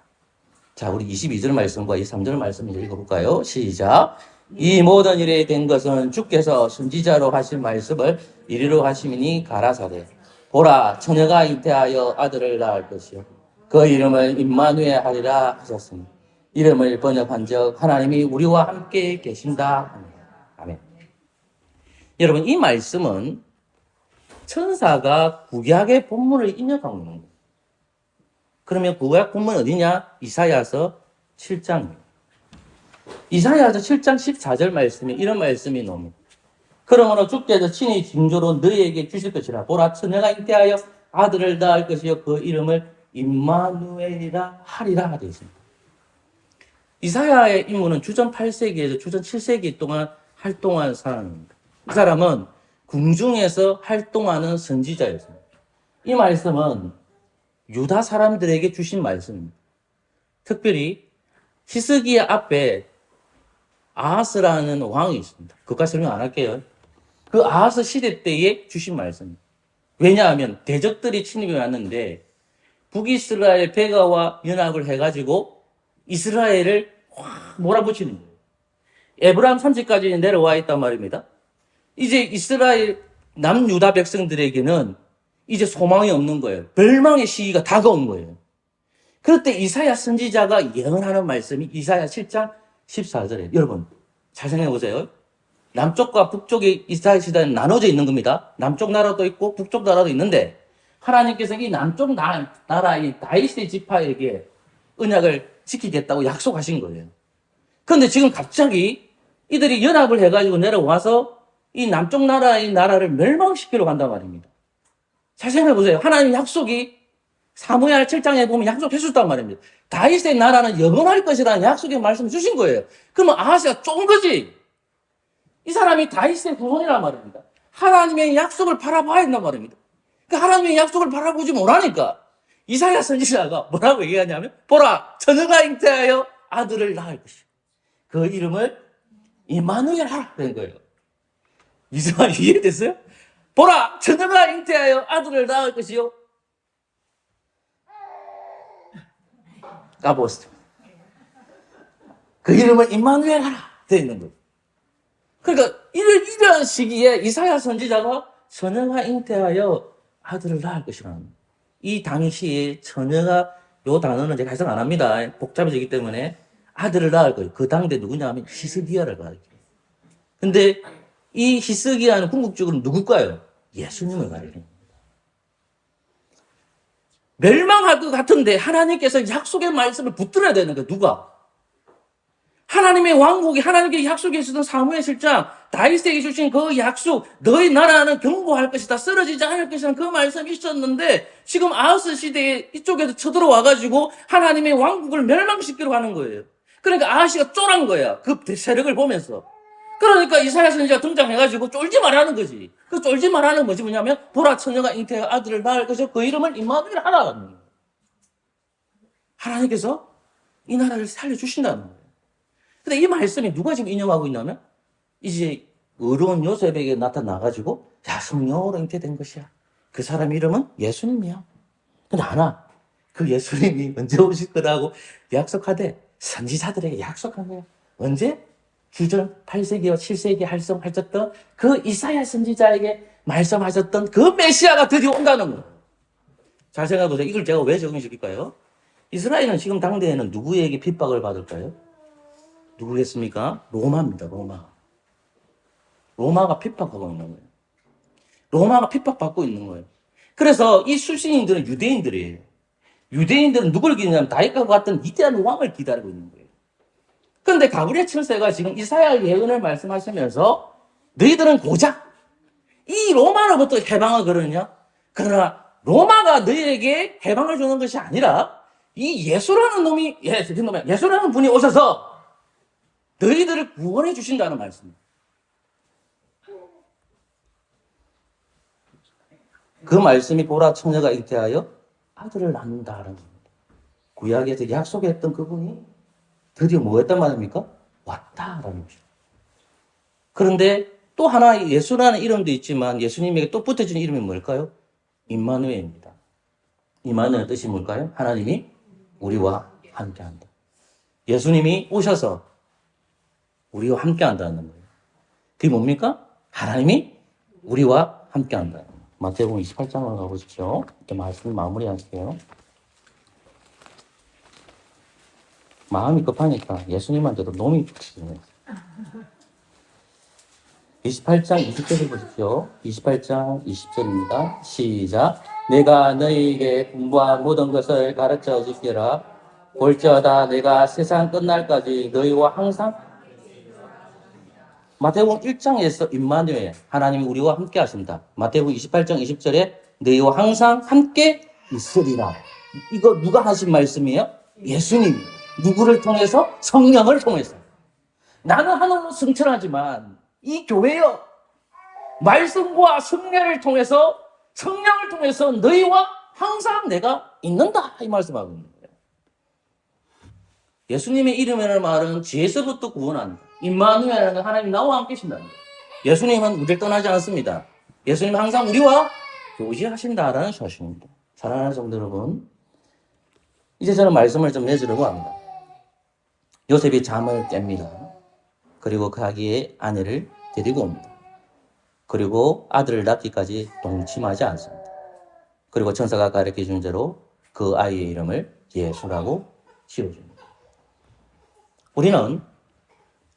Speaker 2: 자, 우리 22절 말씀과 23절 말씀 읽어볼까요? 시작. 이 모든 일에 된 것은 주께서 선지자로 하신 말씀을 이리로 하심이니 가라사대. 보라, 처녀가 잉태하여 아들을 낳을 것이요 그 이름을 임마누엘 하리라 하셨으니 이름을 번역한즉 하나님이 우리와 함께 계신다. 아멘. 여러분, 이 말씀은 천사가 구약의 본문을 인용하고 있는 거예요. 그러면 구약 본문 어디냐? 이사야서 7장입니다. 이사야서 7장 14절 말씀에 이런 말씀이 나옵니다. 그러므로 주께서 친히 징조로 너희에게 주실 것이라. 보라, 처녀가 잉태하여 아들을 낳을 것이요 그 이름을 임마누엘이라 하리라 되어 있습니다. 이사야의 인물은 주전 8세기에서 주전 7세기 동안 활동한 사람입니다. 이 사람은 궁중에서 활동하는 선지자였습니다. 이 말씀은 유다 사람들에게 주신 말씀입니다. 특별히 히스기야 앞에 아하스라는 왕이 있습니다. 그것까지 설명 안 할게요. 그 아하스 시대 때에 주신 말씀입니다. 왜냐하면 대적들이 침입해 왔는데 북이스라엘 베가와 연합을 해가지고 이스라엘을 확 몰아붙이는 거예요. 에브라임 산지까지 내려와 있단 말입니다. 이제 이스라엘 남유다 백성들에게는 이제 소망이 없는 거예요. 멸망의 시기가 다가온 거예요. 그럴 때 이사야 선지자가 예언하는 말씀이 이사야 7장 14절에 여러분 잘 생각해 보세요. 남쪽과 북쪽이 이스라엘 시대는 나눠져 있는 겁니다. 남쪽 나라도 있고 북쪽 나라도 있는데 하나님께서 이 남쪽 나라의 다윗의 지파에게 언약을 지키겠다고 약속하신 거예요. 그런데 지금 갑자기 이들이 연합을 해가지고 내려와서 이 남쪽 나라를 멸망시키려고 한단 말입니다. 잘 생각해 보세요. 하나님 약속이 사무엘 7장에 보면 약속해줬단 말입니다. 다윗의 나라는 영원할 것이라는 약속의 말씀을 주신 거예요. 그러면 아하스가 쫀 거지. 이 사람이 다윗의 후손이란 말입니다. 하나님의 약속을 바라봐야 한단 말입니다. 그 하나님의 약속을 바라보지 못하니까 이사야 선지자가 뭐라고 얘기하냐면 보라 처녀가 잉태하여 아들을 낳을 것이요. 그 이름을 임마누엘 하라 된 거예요. 이사야 이해됐어요? 보라 처녀가 잉태하여 아들을 낳을 것이요. 까보스트. 그 이름을 임마누엘 하라 되어 있는 거예요. 그러니까 이런 시기에 이사야 선지자가 처녀가 잉태하여 아들을 낳을 것이라는 이 당시에 처녀가 요 단어는 제가 해석 안 합니다. 복잡해지기 때문에 아들을 낳을 거예요. 그 당대 누구냐 하면 히스기야를 가리켜요. 근데 이 히스기야는 궁극적으로 누굴까요? 예수님을 가리켜요. 멸망할 것 같은데 하나님께서 약속의 말씀을 붙들어야 되는 거예요. 누가? 하나님의 왕국이 하나님께 약속해 주던 사무엘 실장 다윗에게 주신 그 약속 너희 나라는 견고할 것이다 쓰러지지 않을 것이라는 그 말씀이 있었는데 지금 아하스 시대에 이쪽에서 쳐들어와 가지고 하나님의 왕국을 멸망시키려고 하는 거예요. 그러니까 아하스가 쫄한 거야. 그 세력을 보면서. 그러니까 이사야 선지자가 등장해가지고 쫄지 말라는 거지. 그 쫄지 말라는 뭐지 뭐냐면 보라 처녀가 잉태하여 아들을 낳을 것이요 그 이름을 임마누엘 하라. 하나님께서 이 나라를 살려주신다는 거예요. 근데 이 말씀이 누가 지금 인용하고 있냐면 이제 의로운 요셉에게 나타나가지고 야 성령으로 잉태된 것이야. 그 사람 이름은 예수님이야. 근데 하나 그 예수님이 언제 오실 거라고 약속하되 선지자들에게 약속한 거야. 언제? 주전 8세기와 7세기 활성하셨던 그 이사야 선지자에게 말씀하셨던 그 메시아가 드디어 온다는 거예요. 잘 생각해보세요. 이걸 제가 왜 적용시킬까요? 이스라엘은 지금 당대에는 누구에게 핍박을 받을까요? 누구겠습니까? 로마입니다. 로마가 핍박하고 있는 거예요. 로마가 핍박받고 있는 거예요. 그래서 이 출신인들은 유대인들이에요. 유대인들은 누굴 기다리냐면 다윗과 같은 위대한 왕을 기다리고 있는 거예요. 그런데 가브리엘 천사가 지금 이사야 예언을 말씀하시면서 너희들은 고작 이 로마로부터 해방을 그러느냐? 그러나 로마가 너희에게 해방을 주는 것이 아니라 이 예수라는 분이 오셔서 너희들을 구원해 주신다는 말씀입니다. 그 말씀이 보라 처녀가 잉태하여 아들을 낳는다라는 겁니다. 구약에서 약속했던 그분이 드디어 뭐 했단 말입니까? 왔다라는 것이죠. 그런데 또 하나 예수라는 이름도 있지만 예수님에게 또 붙어진 이름이 뭘까요? 임마누엘입니다. 임마누엘 뜻이 뭘까요? 하나님이 우리와 함께한다. 예수님이 오셔서 우리와 함께한다는 거예요. 그게 뭡니까? 하나님이 우리와 함께한다. 마태복음 28장으로 가보십시오. 이렇게 말씀 마무리할게요. 마음이 급하니까 예수님한테도 놈이 붙이네요. 28장 20절을 보십시오. 28장 20절입니다. 시작. 내가 너희에게 공부한 모든 것을 가르쳐 주시라. 볼지어다 내가 세상 끝날까지 너희와 항상 마태복음 1장에서 임마누엘 하나님이 우리와 함께 하신다. 마태복음 28장 20절에 너희와 항상 함께 있으리라. 이거 누가 하신 말씀이에요? 예수님이. 누구를 통해서? 성령을 통해서. 나는 하늘로 승천하지만 이 교회요. 말씀과 성령을 통해서 너희와 항상 내가 있는다 이 말씀하고 있는 거예요. 예수님의 이름이라는 말은 죄에서부터 구원한다. 임마누엘은 하나님 나와 함께 계신다는 거예요. 예수님은 우리를 떠나지 않습니다. 예수님은 항상 우리와 교제하신다라는 사실입니다. 사랑하는 성도 여러분, 이제 저는 말씀을 좀 내주려고 합니다. 요셉이 잠을 깹니다. 그리고 자기의 아내를 데리고 옵니다. 그리고 아들을 낳기까지 동침하지 않습니다. 그리고 천사가 가르쳐 준 대로 그 아이의 이름을 예수라고 지어줍니다. 우리는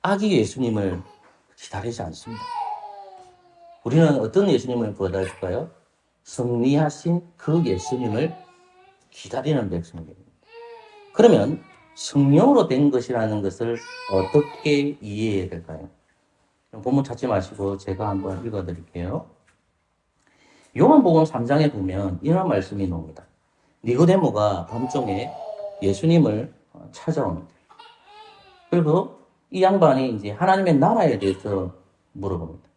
Speaker 2: 아기 예수님을 기다리지 않습니다. 우리는 어떤 예수님을 기다릴까요? 승리하신 그 예수님을 기다리는 백성입니다. 그러면 성령으로 된 것이라는 것을 어떻게 이해해야 될까요? 본문 찾지 마시고 제가 한번 읽어드릴게요. 요한복음 3장에 보면 이런 말씀이 나옵니다. 니고데모가 밤중에 예수님을 찾아옵니다. 그리고 이 양반이 이제 하나님의 나라에 대해서 물어봅니다.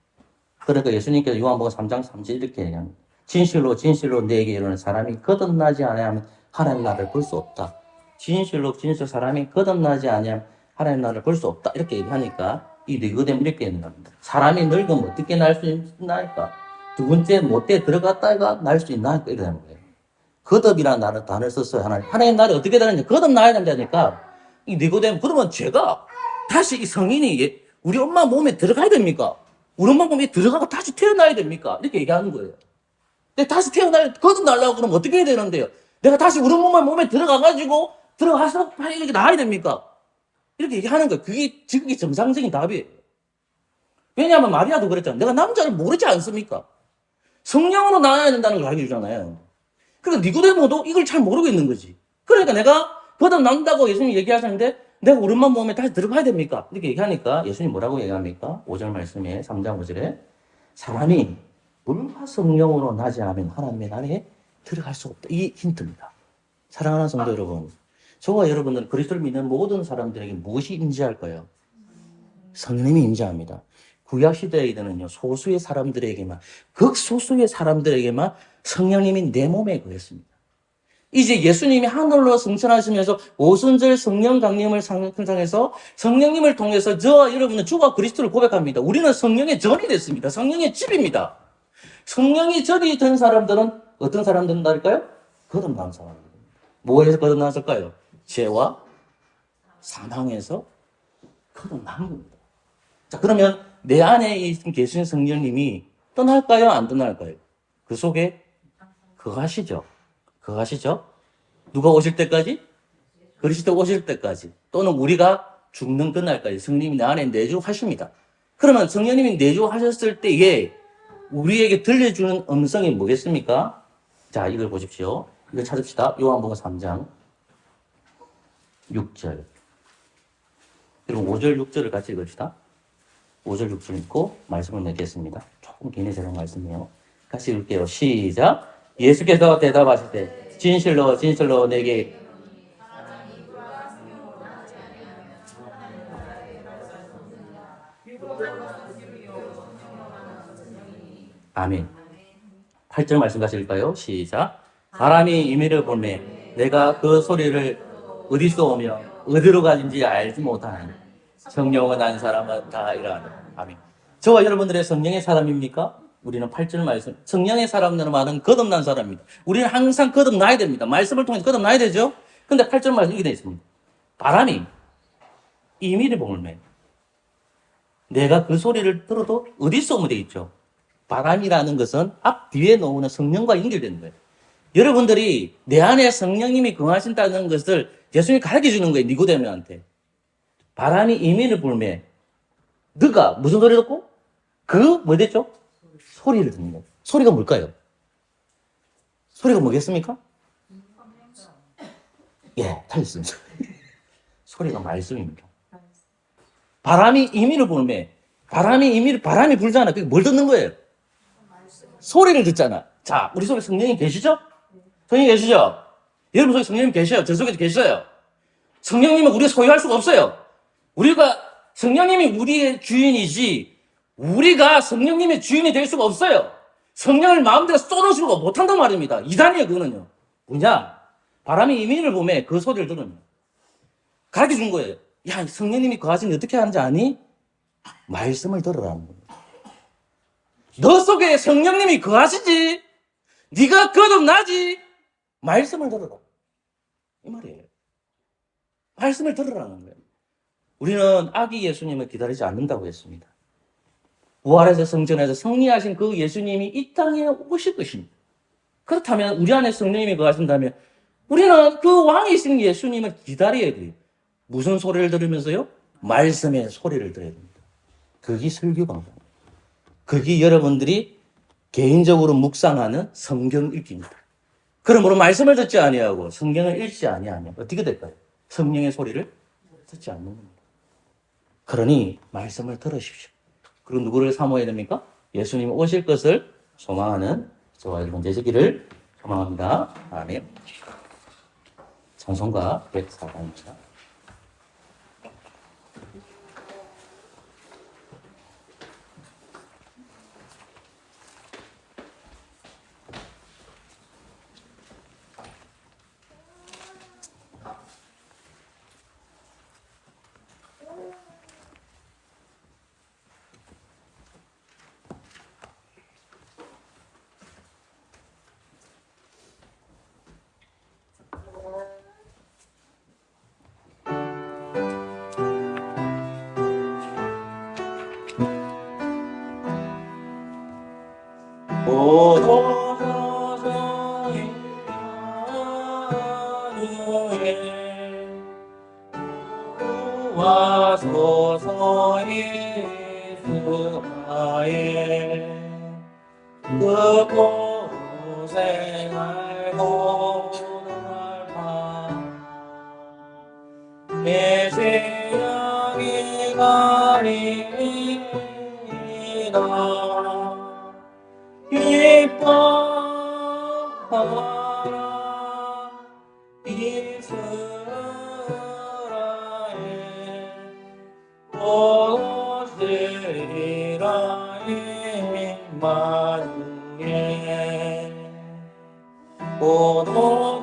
Speaker 2: 그러니까 예수님께서 요한복음 3장 3절 이렇게 얘기합니다. 진실로 진실로 내게 이르는 사람이 거듭나지 아니하면 하나님 나라를 볼 수 없다. 진실로 진실 사람이 거듭나지 아니하면 하나님 나라를 볼 수 없다. 이렇게 얘기하니까 이 니고데모 이렇게 얘기합니다. 사람이 늙으면 어떻게 날 수 있나이까? 두 번째 못돼 들어갔다가 날 수 있나이까? 이러는 거예요. 거듭이라는 단어를 썼어요. 하나님 나라에 어떻게 되느냐? 거듭나야 된다니까. 이 니고데모 그러면 제가 다시 이 성인이 우리 엄마 몸에 들어가야 됩니까? 우리 엄마 몸에 들어가고 다시 태어나야 됩니까? 이렇게 얘기하는 거예요. 근데 다시 거듭나려고 그러면 어떻게 해야 되는데요? 내가 다시 우리 몸에 들어가가지고 들어가서 이렇게 나아야 됩니까? 이렇게 얘기하는 거예요. 그게 지극히 정상적인 답이에요. 왜냐하면 마리아도 그랬잖아요. 내가 남자를 모르지 않습니까? 성령으로 나아야 된다는 걸 알려 주잖아요. 그러니까 니고데모도 이걸 잘 모르고 있는 거지. 그러니까 내가 거듭난다고 예수님이 얘기하셨는데 내가 우리 엄마 몸에 다시 들어가야 됩니까? 이렇게 얘기하니까 예수님 뭐라고 얘기합니까? 5절 말씀에 3장 5절에 사람이 물과 성령으로 나지 않으면 하나님의 나라에 들어갈 수 없다. 이 힌트입니다. 사랑하는 성도 여러분, 저와 여러분들은 그리스도를 믿는 모든 사람들에게 무엇이 임재할 거예요? 성령님이 임재합니다. 구약시대에는요, 소수의 사람들에게만, 극소수의 사람들에게만 성령님이 내 몸에 거했습니다. 이제 예수님이 하늘로 승천하시면서 오순절 성령 강림을 상상해서 성령님을 통해서 저와 여러분은 주와 그리스도를 고백합니다. 우리는 성령의 전이 됐습니다. 성령의 집입니다. 성령이 전이 된 사람들은 어떤 사람들일까요? 거듭난 사람입니다. 뭐에서 거듭났을까요? 죄와 사망에서 거듭난 겁니다. 자, 그러면 내 안에 계신 성령님이 떠날까요? 안 떠날까요? 그 속에 거하시죠. 누가 오실 때까지? 그리스도 오실 때까지. 또는 우리가 죽는 그날까지 성령님이 내 안에 내주하십니다. 그러면 성령님이 내주하셨을 때에 우리에게 들려주는 음성이 뭐겠습니까? 자, 이걸 보십시오. 이거 찾읍시다. 요한복음 3장 6절. 그리고 5절, 6절을 같이 읽읍시다. 5절, 6절 읽고 말씀을 맺겠습니다. 조금 기내스러운 말씀이에요. 같이 읽을게요. 시작. 예수께서 대답하시되 진실로 진실로 내게 아멘. 8절 말씀 같이 읽을까요? 시작. 사람이 임의를 보매 내가 그 소리를 어디서 오며 어디로 가진지 알지 못하나니 성령을 난 사람은 다 이러하노라. 아멘. 저와 여러분들의 성령의 사람입니까? 우리는 8절 말씀. 성령의 사람이라는 말은 거듭난 사람입니다. 우리는 항상 거듭나야 됩니다. 말씀을 통해서 거듭나야 되죠? 근데 8절 말씀 이렇게 되어 있습니다. 바람이 임의를 보매 내가 그 소리를 들어도 어디서 오면 되어 있죠? 바람이라는 것은 앞 뒤에 나오는 성령과 연결되는 거예요. 여러분들이 내 안에 성령님이 거하신다는 것을 예수님이 가르쳐 주는 거예요. 니고데모한테. 바람이 임의를 불매 너가 무슨 소리 듣고? 뭐 됐죠? 소리를 듣는 거예요. 소리가 뭘까요? 소리가 뭐겠습니까? 예, 틀렸습니다. 소리가 말씀입니다. 바람이 임의를 불매 바람이 불잖아. 그게 뭘 듣는 거예요? 소리를 듣잖아. 자, 우리 속에 성령님 계시죠? 성령님 계시죠? 여러분 속에 성령님 계셔요. 저 속에도 계셔요. 성령님은 우리가 소유할 수가 없어요. 성령님이 우리의 주인이지, 우리가 성령님의 주인이 될 수가 없어요. 성령을 마음대로 쏟아주고 못한단 말입니다. 이단이에요, 그거는요. 뭐냐? 바람이 이민을 보면 그 소리를 들으면 가르쳐 준 거예요. 야, 성령님이 거하시니 어떻게 하는지 아니? 말씀을 들으라는 거예요. 너 속에 성령님이 거하시지? 네가 거듭나지? 말씀을 들어라. 이 말이에요. 말씀을 들으라는 거예요. 우리는 아기 예수님을 기다리지 않는다고 했습니다. 부활해서 성전에서 승리하신 그 예수님이 이 땅에 오실 것입니다. 그렇다면 우리 안에 성령님이 거하신다면 우리는 그 왕이신 예수님을 기다려야 돼요. 무슨 소리를 들으면서요? 말씀의 소리를 들어야 됩니다. 그게 설교가 겁니다. 그게 여러분들이 개인적으로 묵상하는 성경 읽기입니다. 그러므로 말씀을 듣지 아니하고 성경을 읽지 아니하면 어떻게 될까요? 성령의 소리를 듣지 않는 겁니다. 그러니 말씀을 들으십시오. 그리고 누구를 사모해야 됩니까? 예수님 오실 것을 소망하는 저와 여러분 되시기를 소망합니다. 아멘. 찬송가 104번입니다. 그곳에 알고 메시아의 가리다 기뻐하라 이스라엘 오시리라 임마누엘 오노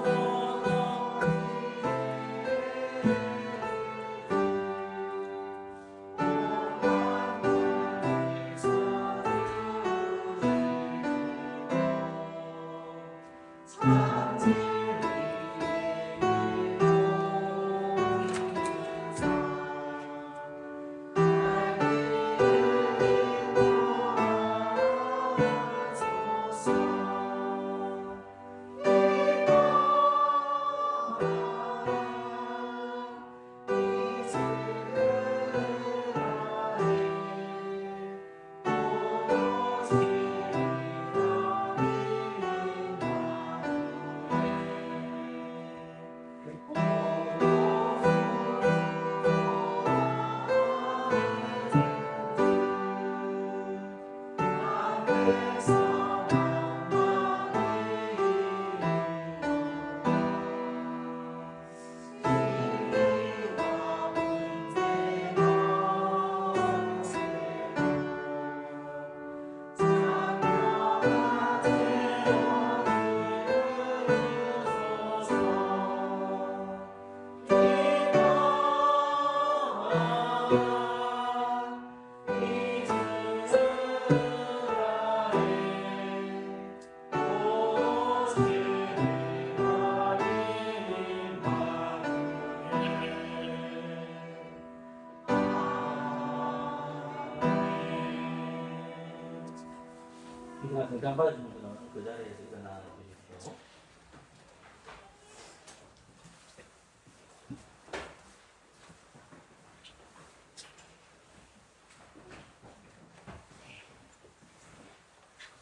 Speaker 2: 등장 받으신 분들은 그 자리에서 일어나 주십시오.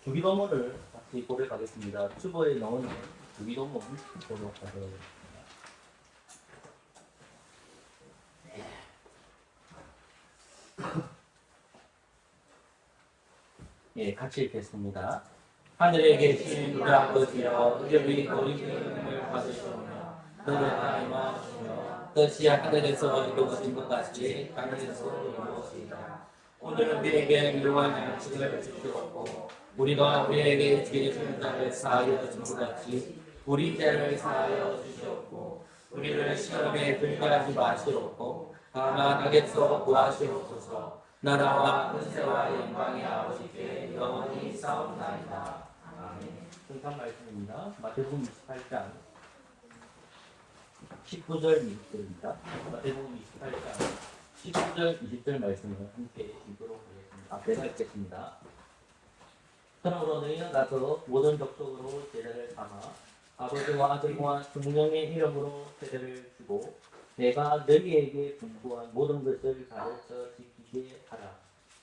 Speaker 2: 주기도문을 같이 고백하겠습니다. 주보에 나오는 주기도문 고백하도록 하겠습니다. 예, 같이 읽겠습니다. 하늘에 계신 우리 아버지여, 이름이 거룩함을 받으시오며 너를 하나님하시며 뜻이 하늘에서 이루어진 것 같이 하늘에서 이루어지이다.
Speaker 1: 오늘 우리에게 일용할 양식을 주시옵고 우리가 우리에게 죄 지은 자를 사하여 준 것 같이 우리 죄를 사하여 주시옵고 우리를 시험에 들게 하지 마시옵고 다만 악에서 구하시옵소서. 나라와 권세와 영광이 아버지께 영원히 싸움나이다. 아멘.
Speaker 2: 승산 말씀입니다. 마태복음 28장 19절 20절입니다. 마태복음 28장 19절 20절 말씀을 함께 읽도록 하겠습니다. 앞에서 읽겠습니다. 그러므로 너희는 가서 모든 족속으로 제자를 삼아 아버지와 아들과 성령의 이름으로 세례를 주고 내가 너희에게 분부한 모든 것을 가르쳐 지키게 하라.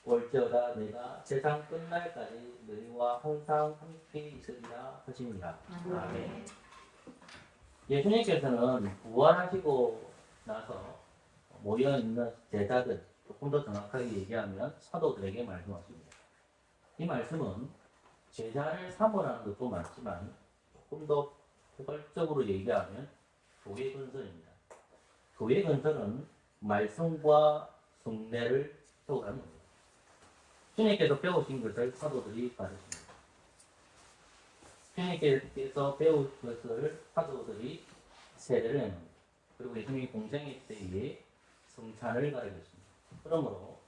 Speaker 2: 올지어다 내가 세상 끝날까지 너희와 항상 함께 있으리라 하시니라. 아멘. 예수님께서는 부활하시고 나서 모여있는 제자들, 조금 더 정확하게 얘기하면 사도들에게 말씀하십니다. 이 말씀은 제자를 삼으라는 것도 맞지만 조금 더 포괄적으로 얘기하면 교회 건설입니다. 교회 건설은 말씀과 성례를 세우라는 겁니다. 주님께서 배우신 것을 사도들이 가르칩니다. 주님께서 배운 것을 사도들이 세례를 합니다. 그리고 예수님이 공생의 때에 성찬을 가르쳤습니다. 그러므로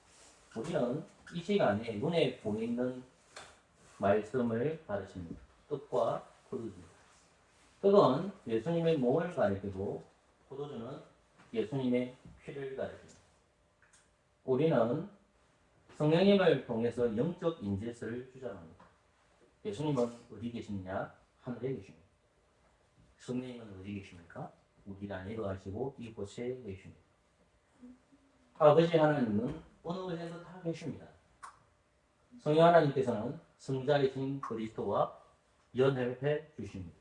Speaker 2: 우리는 이 시간에 눈에 보이는 말씀을 가르칩니다. 뜻과 포도주입니다. 뜻은 예수님의 몸을 가리키고 포도주는 예수님의 피를 가리킵니다. 우리는 성령님을 통해서 영적 인짓을 주장합니다. 예수님은 어디 계시느냐? 하늘에 계십니다. 성령님은 어디 계십니까? 우리 안에 거하시고 이곳에 계십니다. 아버지 하나님은 어느 곳에서 다 계십니다. 성령 하나님께서는 성자이신 그리스도와 연합해 주십니다.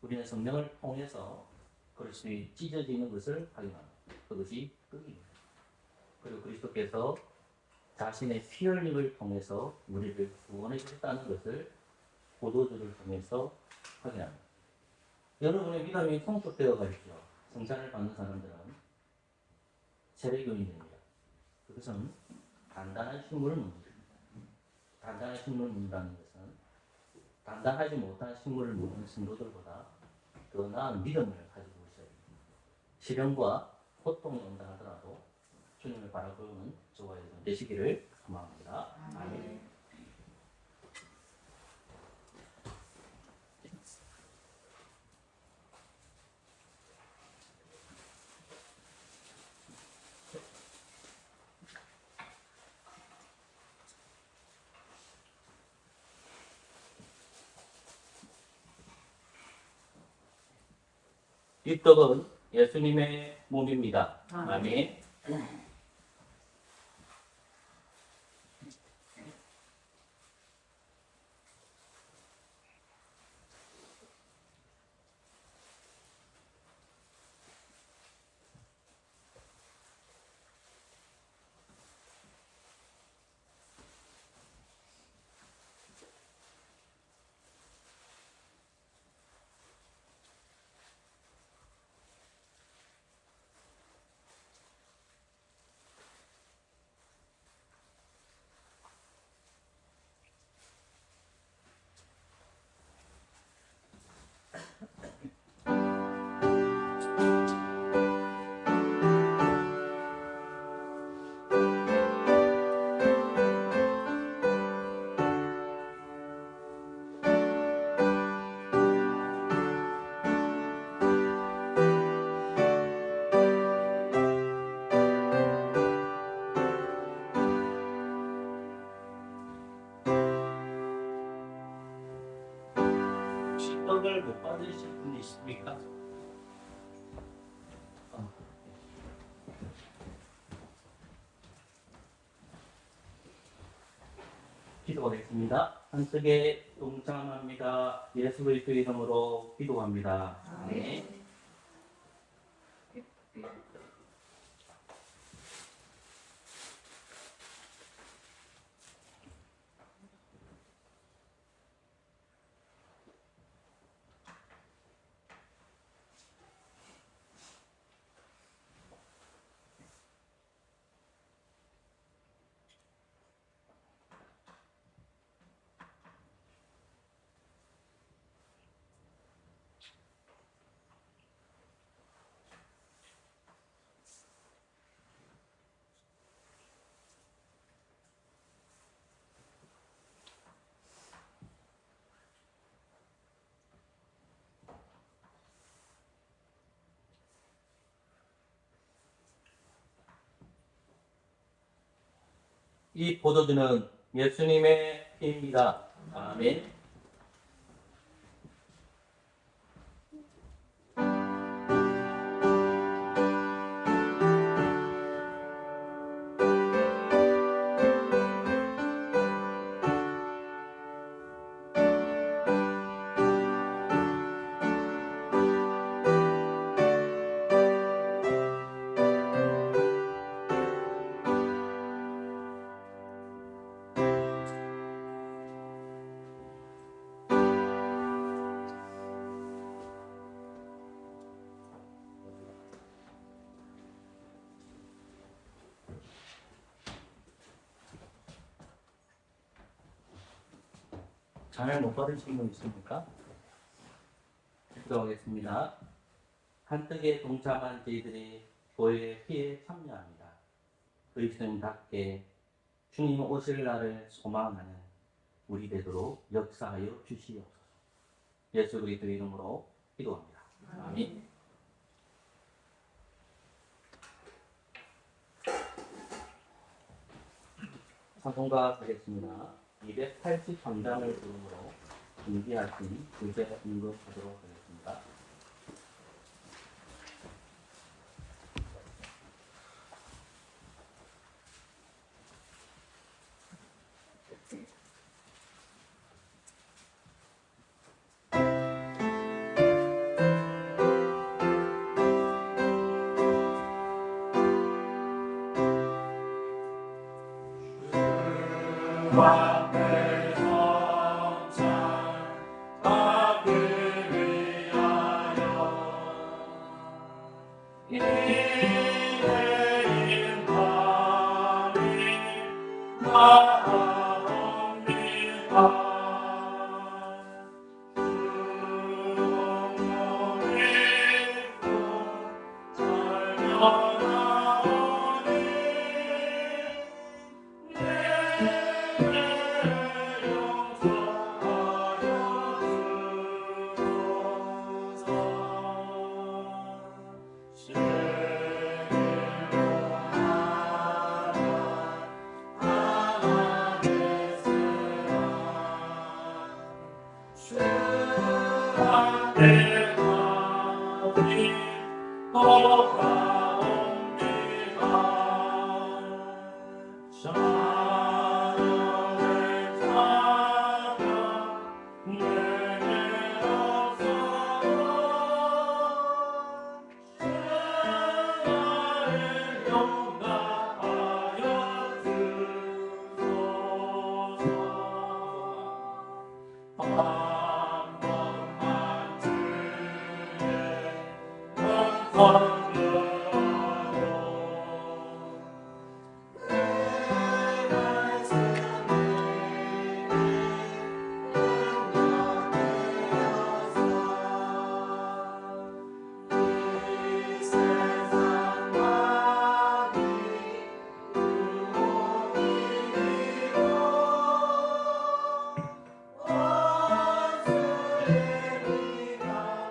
Speaker 2: 우리는 성령을 통해서 그리스도의 찢어지는 것을 확인합니다. 그것이 뜻입니다. 그리고 그리스도께서 자신의 피 흘림을 통해서 우리를 구원해 주셨다는 것을 보도들을 통해서 확인합니다. 여러분의 믿음이 성숙되어 가지고 성찬을 받는 사람들은 세례교인이 됩니다. 그것은 단단한 식물을 묻습니다. 단단한 식물을 묻는다는 것은 단단하지 못한 식물을 묻는 성도들보다 더 나은 믿음을 가지고 있어야 됩니다. 시련과 고통이 온다 하더라도 주님을 바라보는 저와 여러분 되시기를 소망합니다. 아멘. 이 떡은 예수님의 몸입니다. 아멘. 떡을 못 받으실 분이 있습니까? 기도하겠습니다. 한석에 동참합니다. 예수 그리스도의 이름으로 기도합니다. 아멘. 이 포도주는 예수님의 피입니다. 아멘. 잘 못 받으신 분 있습니까? 기도하겠습니다. 한떡에 동참한 저희들이 교회의 피에 참여합니다. 그리스도인답게 주님 오실 날을 소망하는 우리 되도록 역사하여 주시옵소서. 예수 그리스도 이름으로 기도합니다. 아멘. 사송가 하겠습니다. 283장을 부름으로 준비하신 주제 인도하도록 하겠습니다.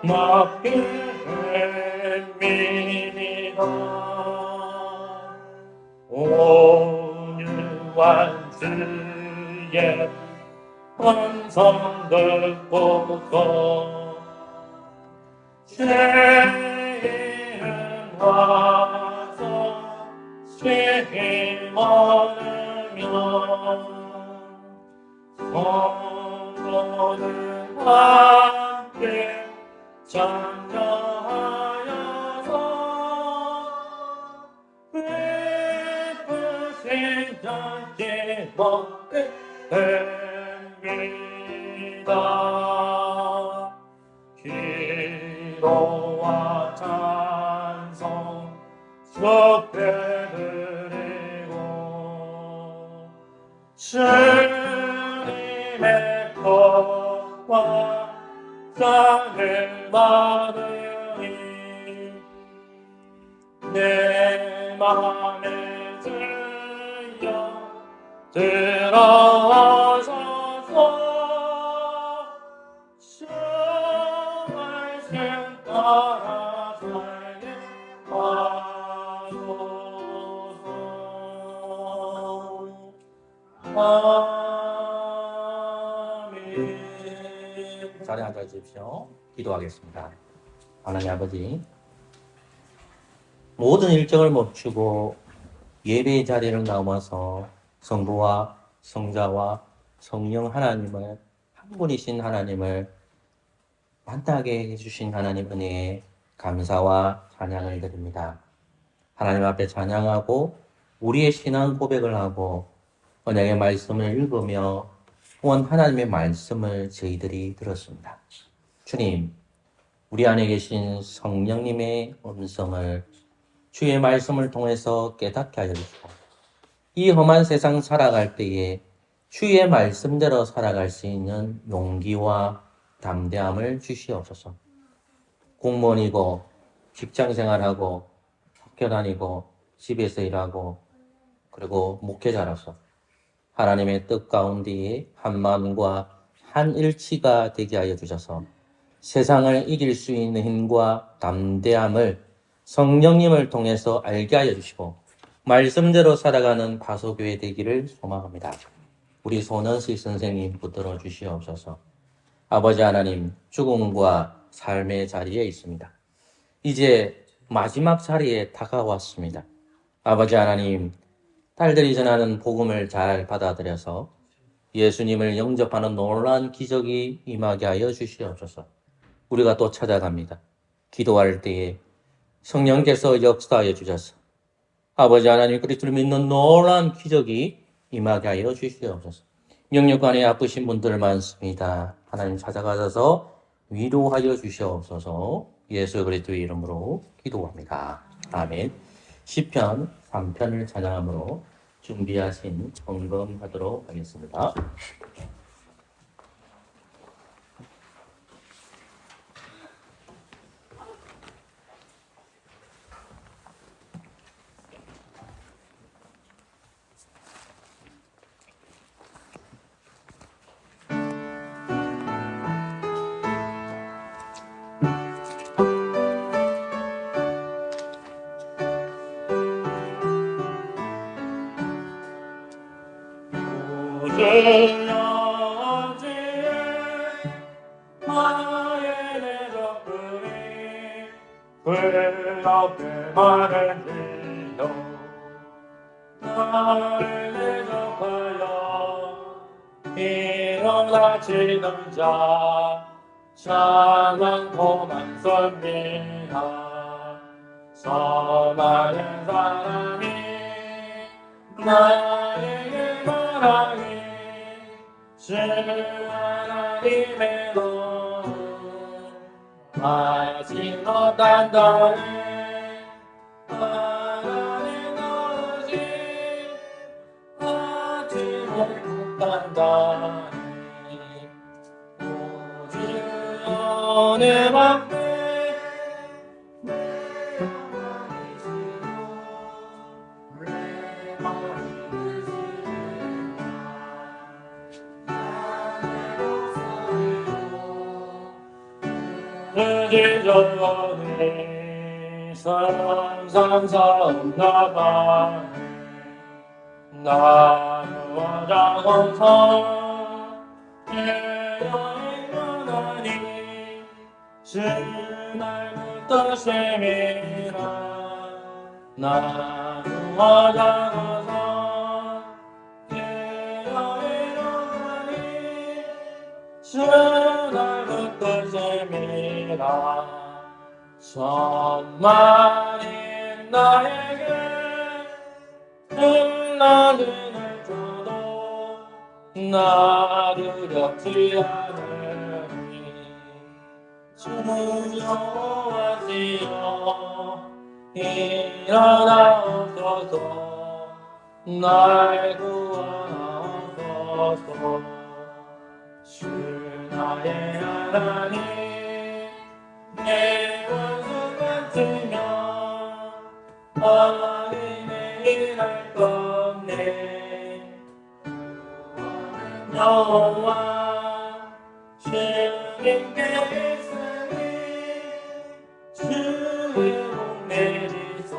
Speaker 1: 맡깁니다. 온유한 주의 환상 듣고서 죄인은 와서 죄인 많으며 성도는 함께 찬양하여서 베푸신 잔치 먹게 됩니다. 기도와 찬송 속에 드리고 주님의 것과 쌍을 받으니 내 맘에 들려 들어서서 주 말씀 따라 살게 하소서.
Speaker 2: 주십시오. 기도하겠습니다. 하나님 아버지, 모든 일정을 멈추고 예배의 자리를 나와서 성부와 성자와 성령 하나님을, 한 분이신 하나님을 만나게 해주신 하나님 은혜에 감사와 찬양을 드립니다. 하나님 앞에 찬양하고 우리의 신앙 고백을 하고 언약의 말씀을 읽으며 또한 하나님의 말씀을 저희들이 들었습니다. 주님, 우리 안에 계신 성령님의 음성을 주의 말씀을 통해서 깨닫게 하여 주시고 이 험한 세상 살아갈 때에 주의 말씀대로 살아갈 수 있는 용기와 담대함을 주시옵소서. 공무원이고 직장생활하고 학교 다니고 집에서 일하고 그리고 목회자로서 하나님의 뜻 가운데에 한 마음과 한 일치가 되게 하여 주셔서 세상을 이길 수 있는 힘과 담대함을 성령님을 통해서 알게 하여 주시고 말씀대로 살아가는 파소교회 되기를 소망합니다. 우리 손은식 선생님 붙들어 주시옵소서. 아버지 하나님, 죽음과 삶의 자리에 있습니다. 이제 마지막 자리에 다가왔습니다. 아버지 하나님, 딸들이 전하는 복음을 잘 받아들여서 예수님을 영접하는 놀라운 기적이 임하게 하여 주시옵소서. 우리가 또 찾아갑니다. 기도할 때에 성령께서 역사하여 주셔서 아버지 하나님 그리스도를 믿는 놀라운 기적이 임하게 하여 주시옵소서. 영육간에 아프신 분들 많습니다. 하나님 찾아가셔서 위로하여 주시옵소서. 예수 그리스도의 이름으로 기도합니다. 아멘. 시편 3편을 찬양함으로 준비하신 헌금하도록 하겠습니다.
Speaker 1: 나를 대적하여 일어나지는 자 찬양고 만섭니다. 수많은 사람이 나에게 말하니 주 하나님의 너는 아직 못한다네. 하나님 너지 아직 못한다네. 오직 내 맘에 지저분이 삼삼삼나봐 나무와 장원성 내여행하니 주날부터 셈이라 나무와 장원성 내여행하니 주날부터 셈이라 천만인 나에게 나는 줘도 나 두렵지 않으니 주는 여호와시여 일어나옵소서 날 구하옵소서 주 나의 하나님 내 원수 같으며 어린애 일할 건네 여호와 주님께 있으니 주의 복 내리소서.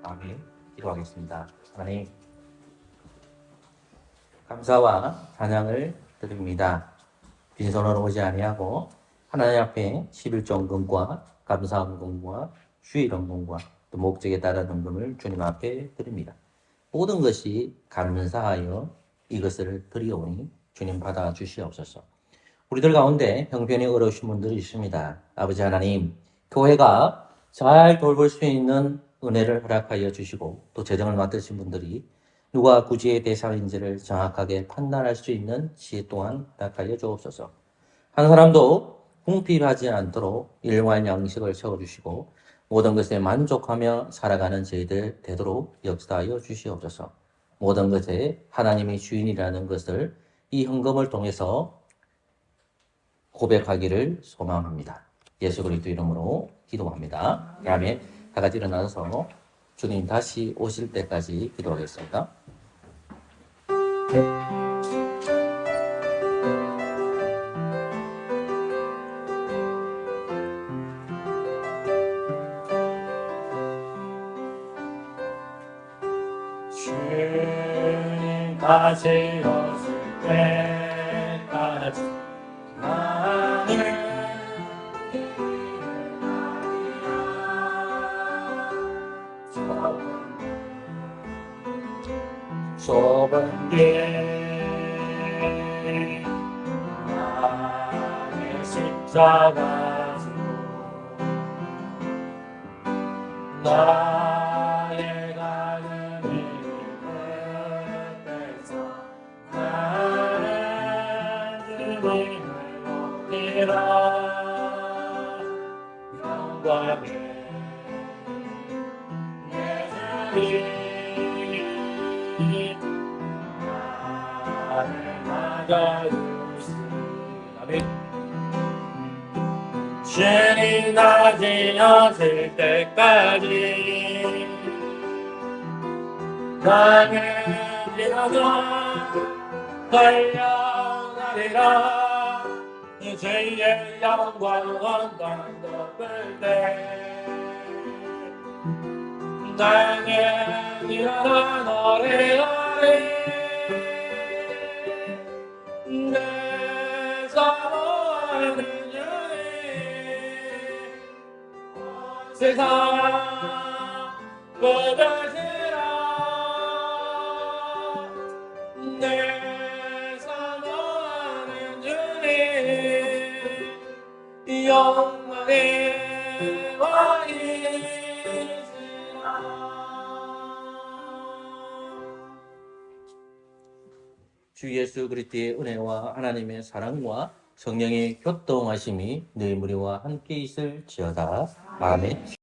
Speaker 2: 아멘. 기도하겠습니다. 하나님, 감사와 찬양을 드립니다. 빈손으로 오지 아니하고 하나님 앞에 11정금과 감사헌금과 주일헌금과 또 목적에 따른 헌금을 주님 앞에 드립니다. 모든 것이 감사하여 이것을 드리오니 주님 받아주시옵소서. 우리들 가운데 형편이 어려우신 분들이 있습니다. 아버지 하나님, 교회가 잘 돌볼 수 있는 은혜를 허락하여 주시고 또 재정을 맡으신 분들이 누가 구제의 대상인지를 정확하게 판단할 수 있는 지혜 또한 허락하여 주옵소서. 한 사람도 궁핍하지 않도록 일용할 양식을 채워주시고 모든 것에 만족하며 살아가는 저희들 되도록 역사하여 주시옵소서. 모든 것에 하나님이 주인이라는 것을 이 헌금을 통해서 고백하기를 소망합니다. 예수 그리스도 이름으로 기도합니다. 아멘. 다 같이 일어나서 주님 다시 오실 때까지 기도하겠습니다.
Speaker 1: 주님 다시 오실 때까지 나는 좁은 길 나의 십자가 지고 나의 가는 힘을 빼서 나는 주님을 높이라 영광의 예수님 나를 막아주시니 주님 다시 오실 때까지 나는 일어나 달려가리라 주의 영광 온통 덮을 때 나는 일어나 노래하리 내 사모하는 세상 거두시라 내 사모하는 주님 영광의 왕이시라.
Speaker 2: 주 예수 그리스도의 은혜와 하나님의 사랑과 성령의 교통하심이 너희 무리와 함께 있을지어다. 아멘.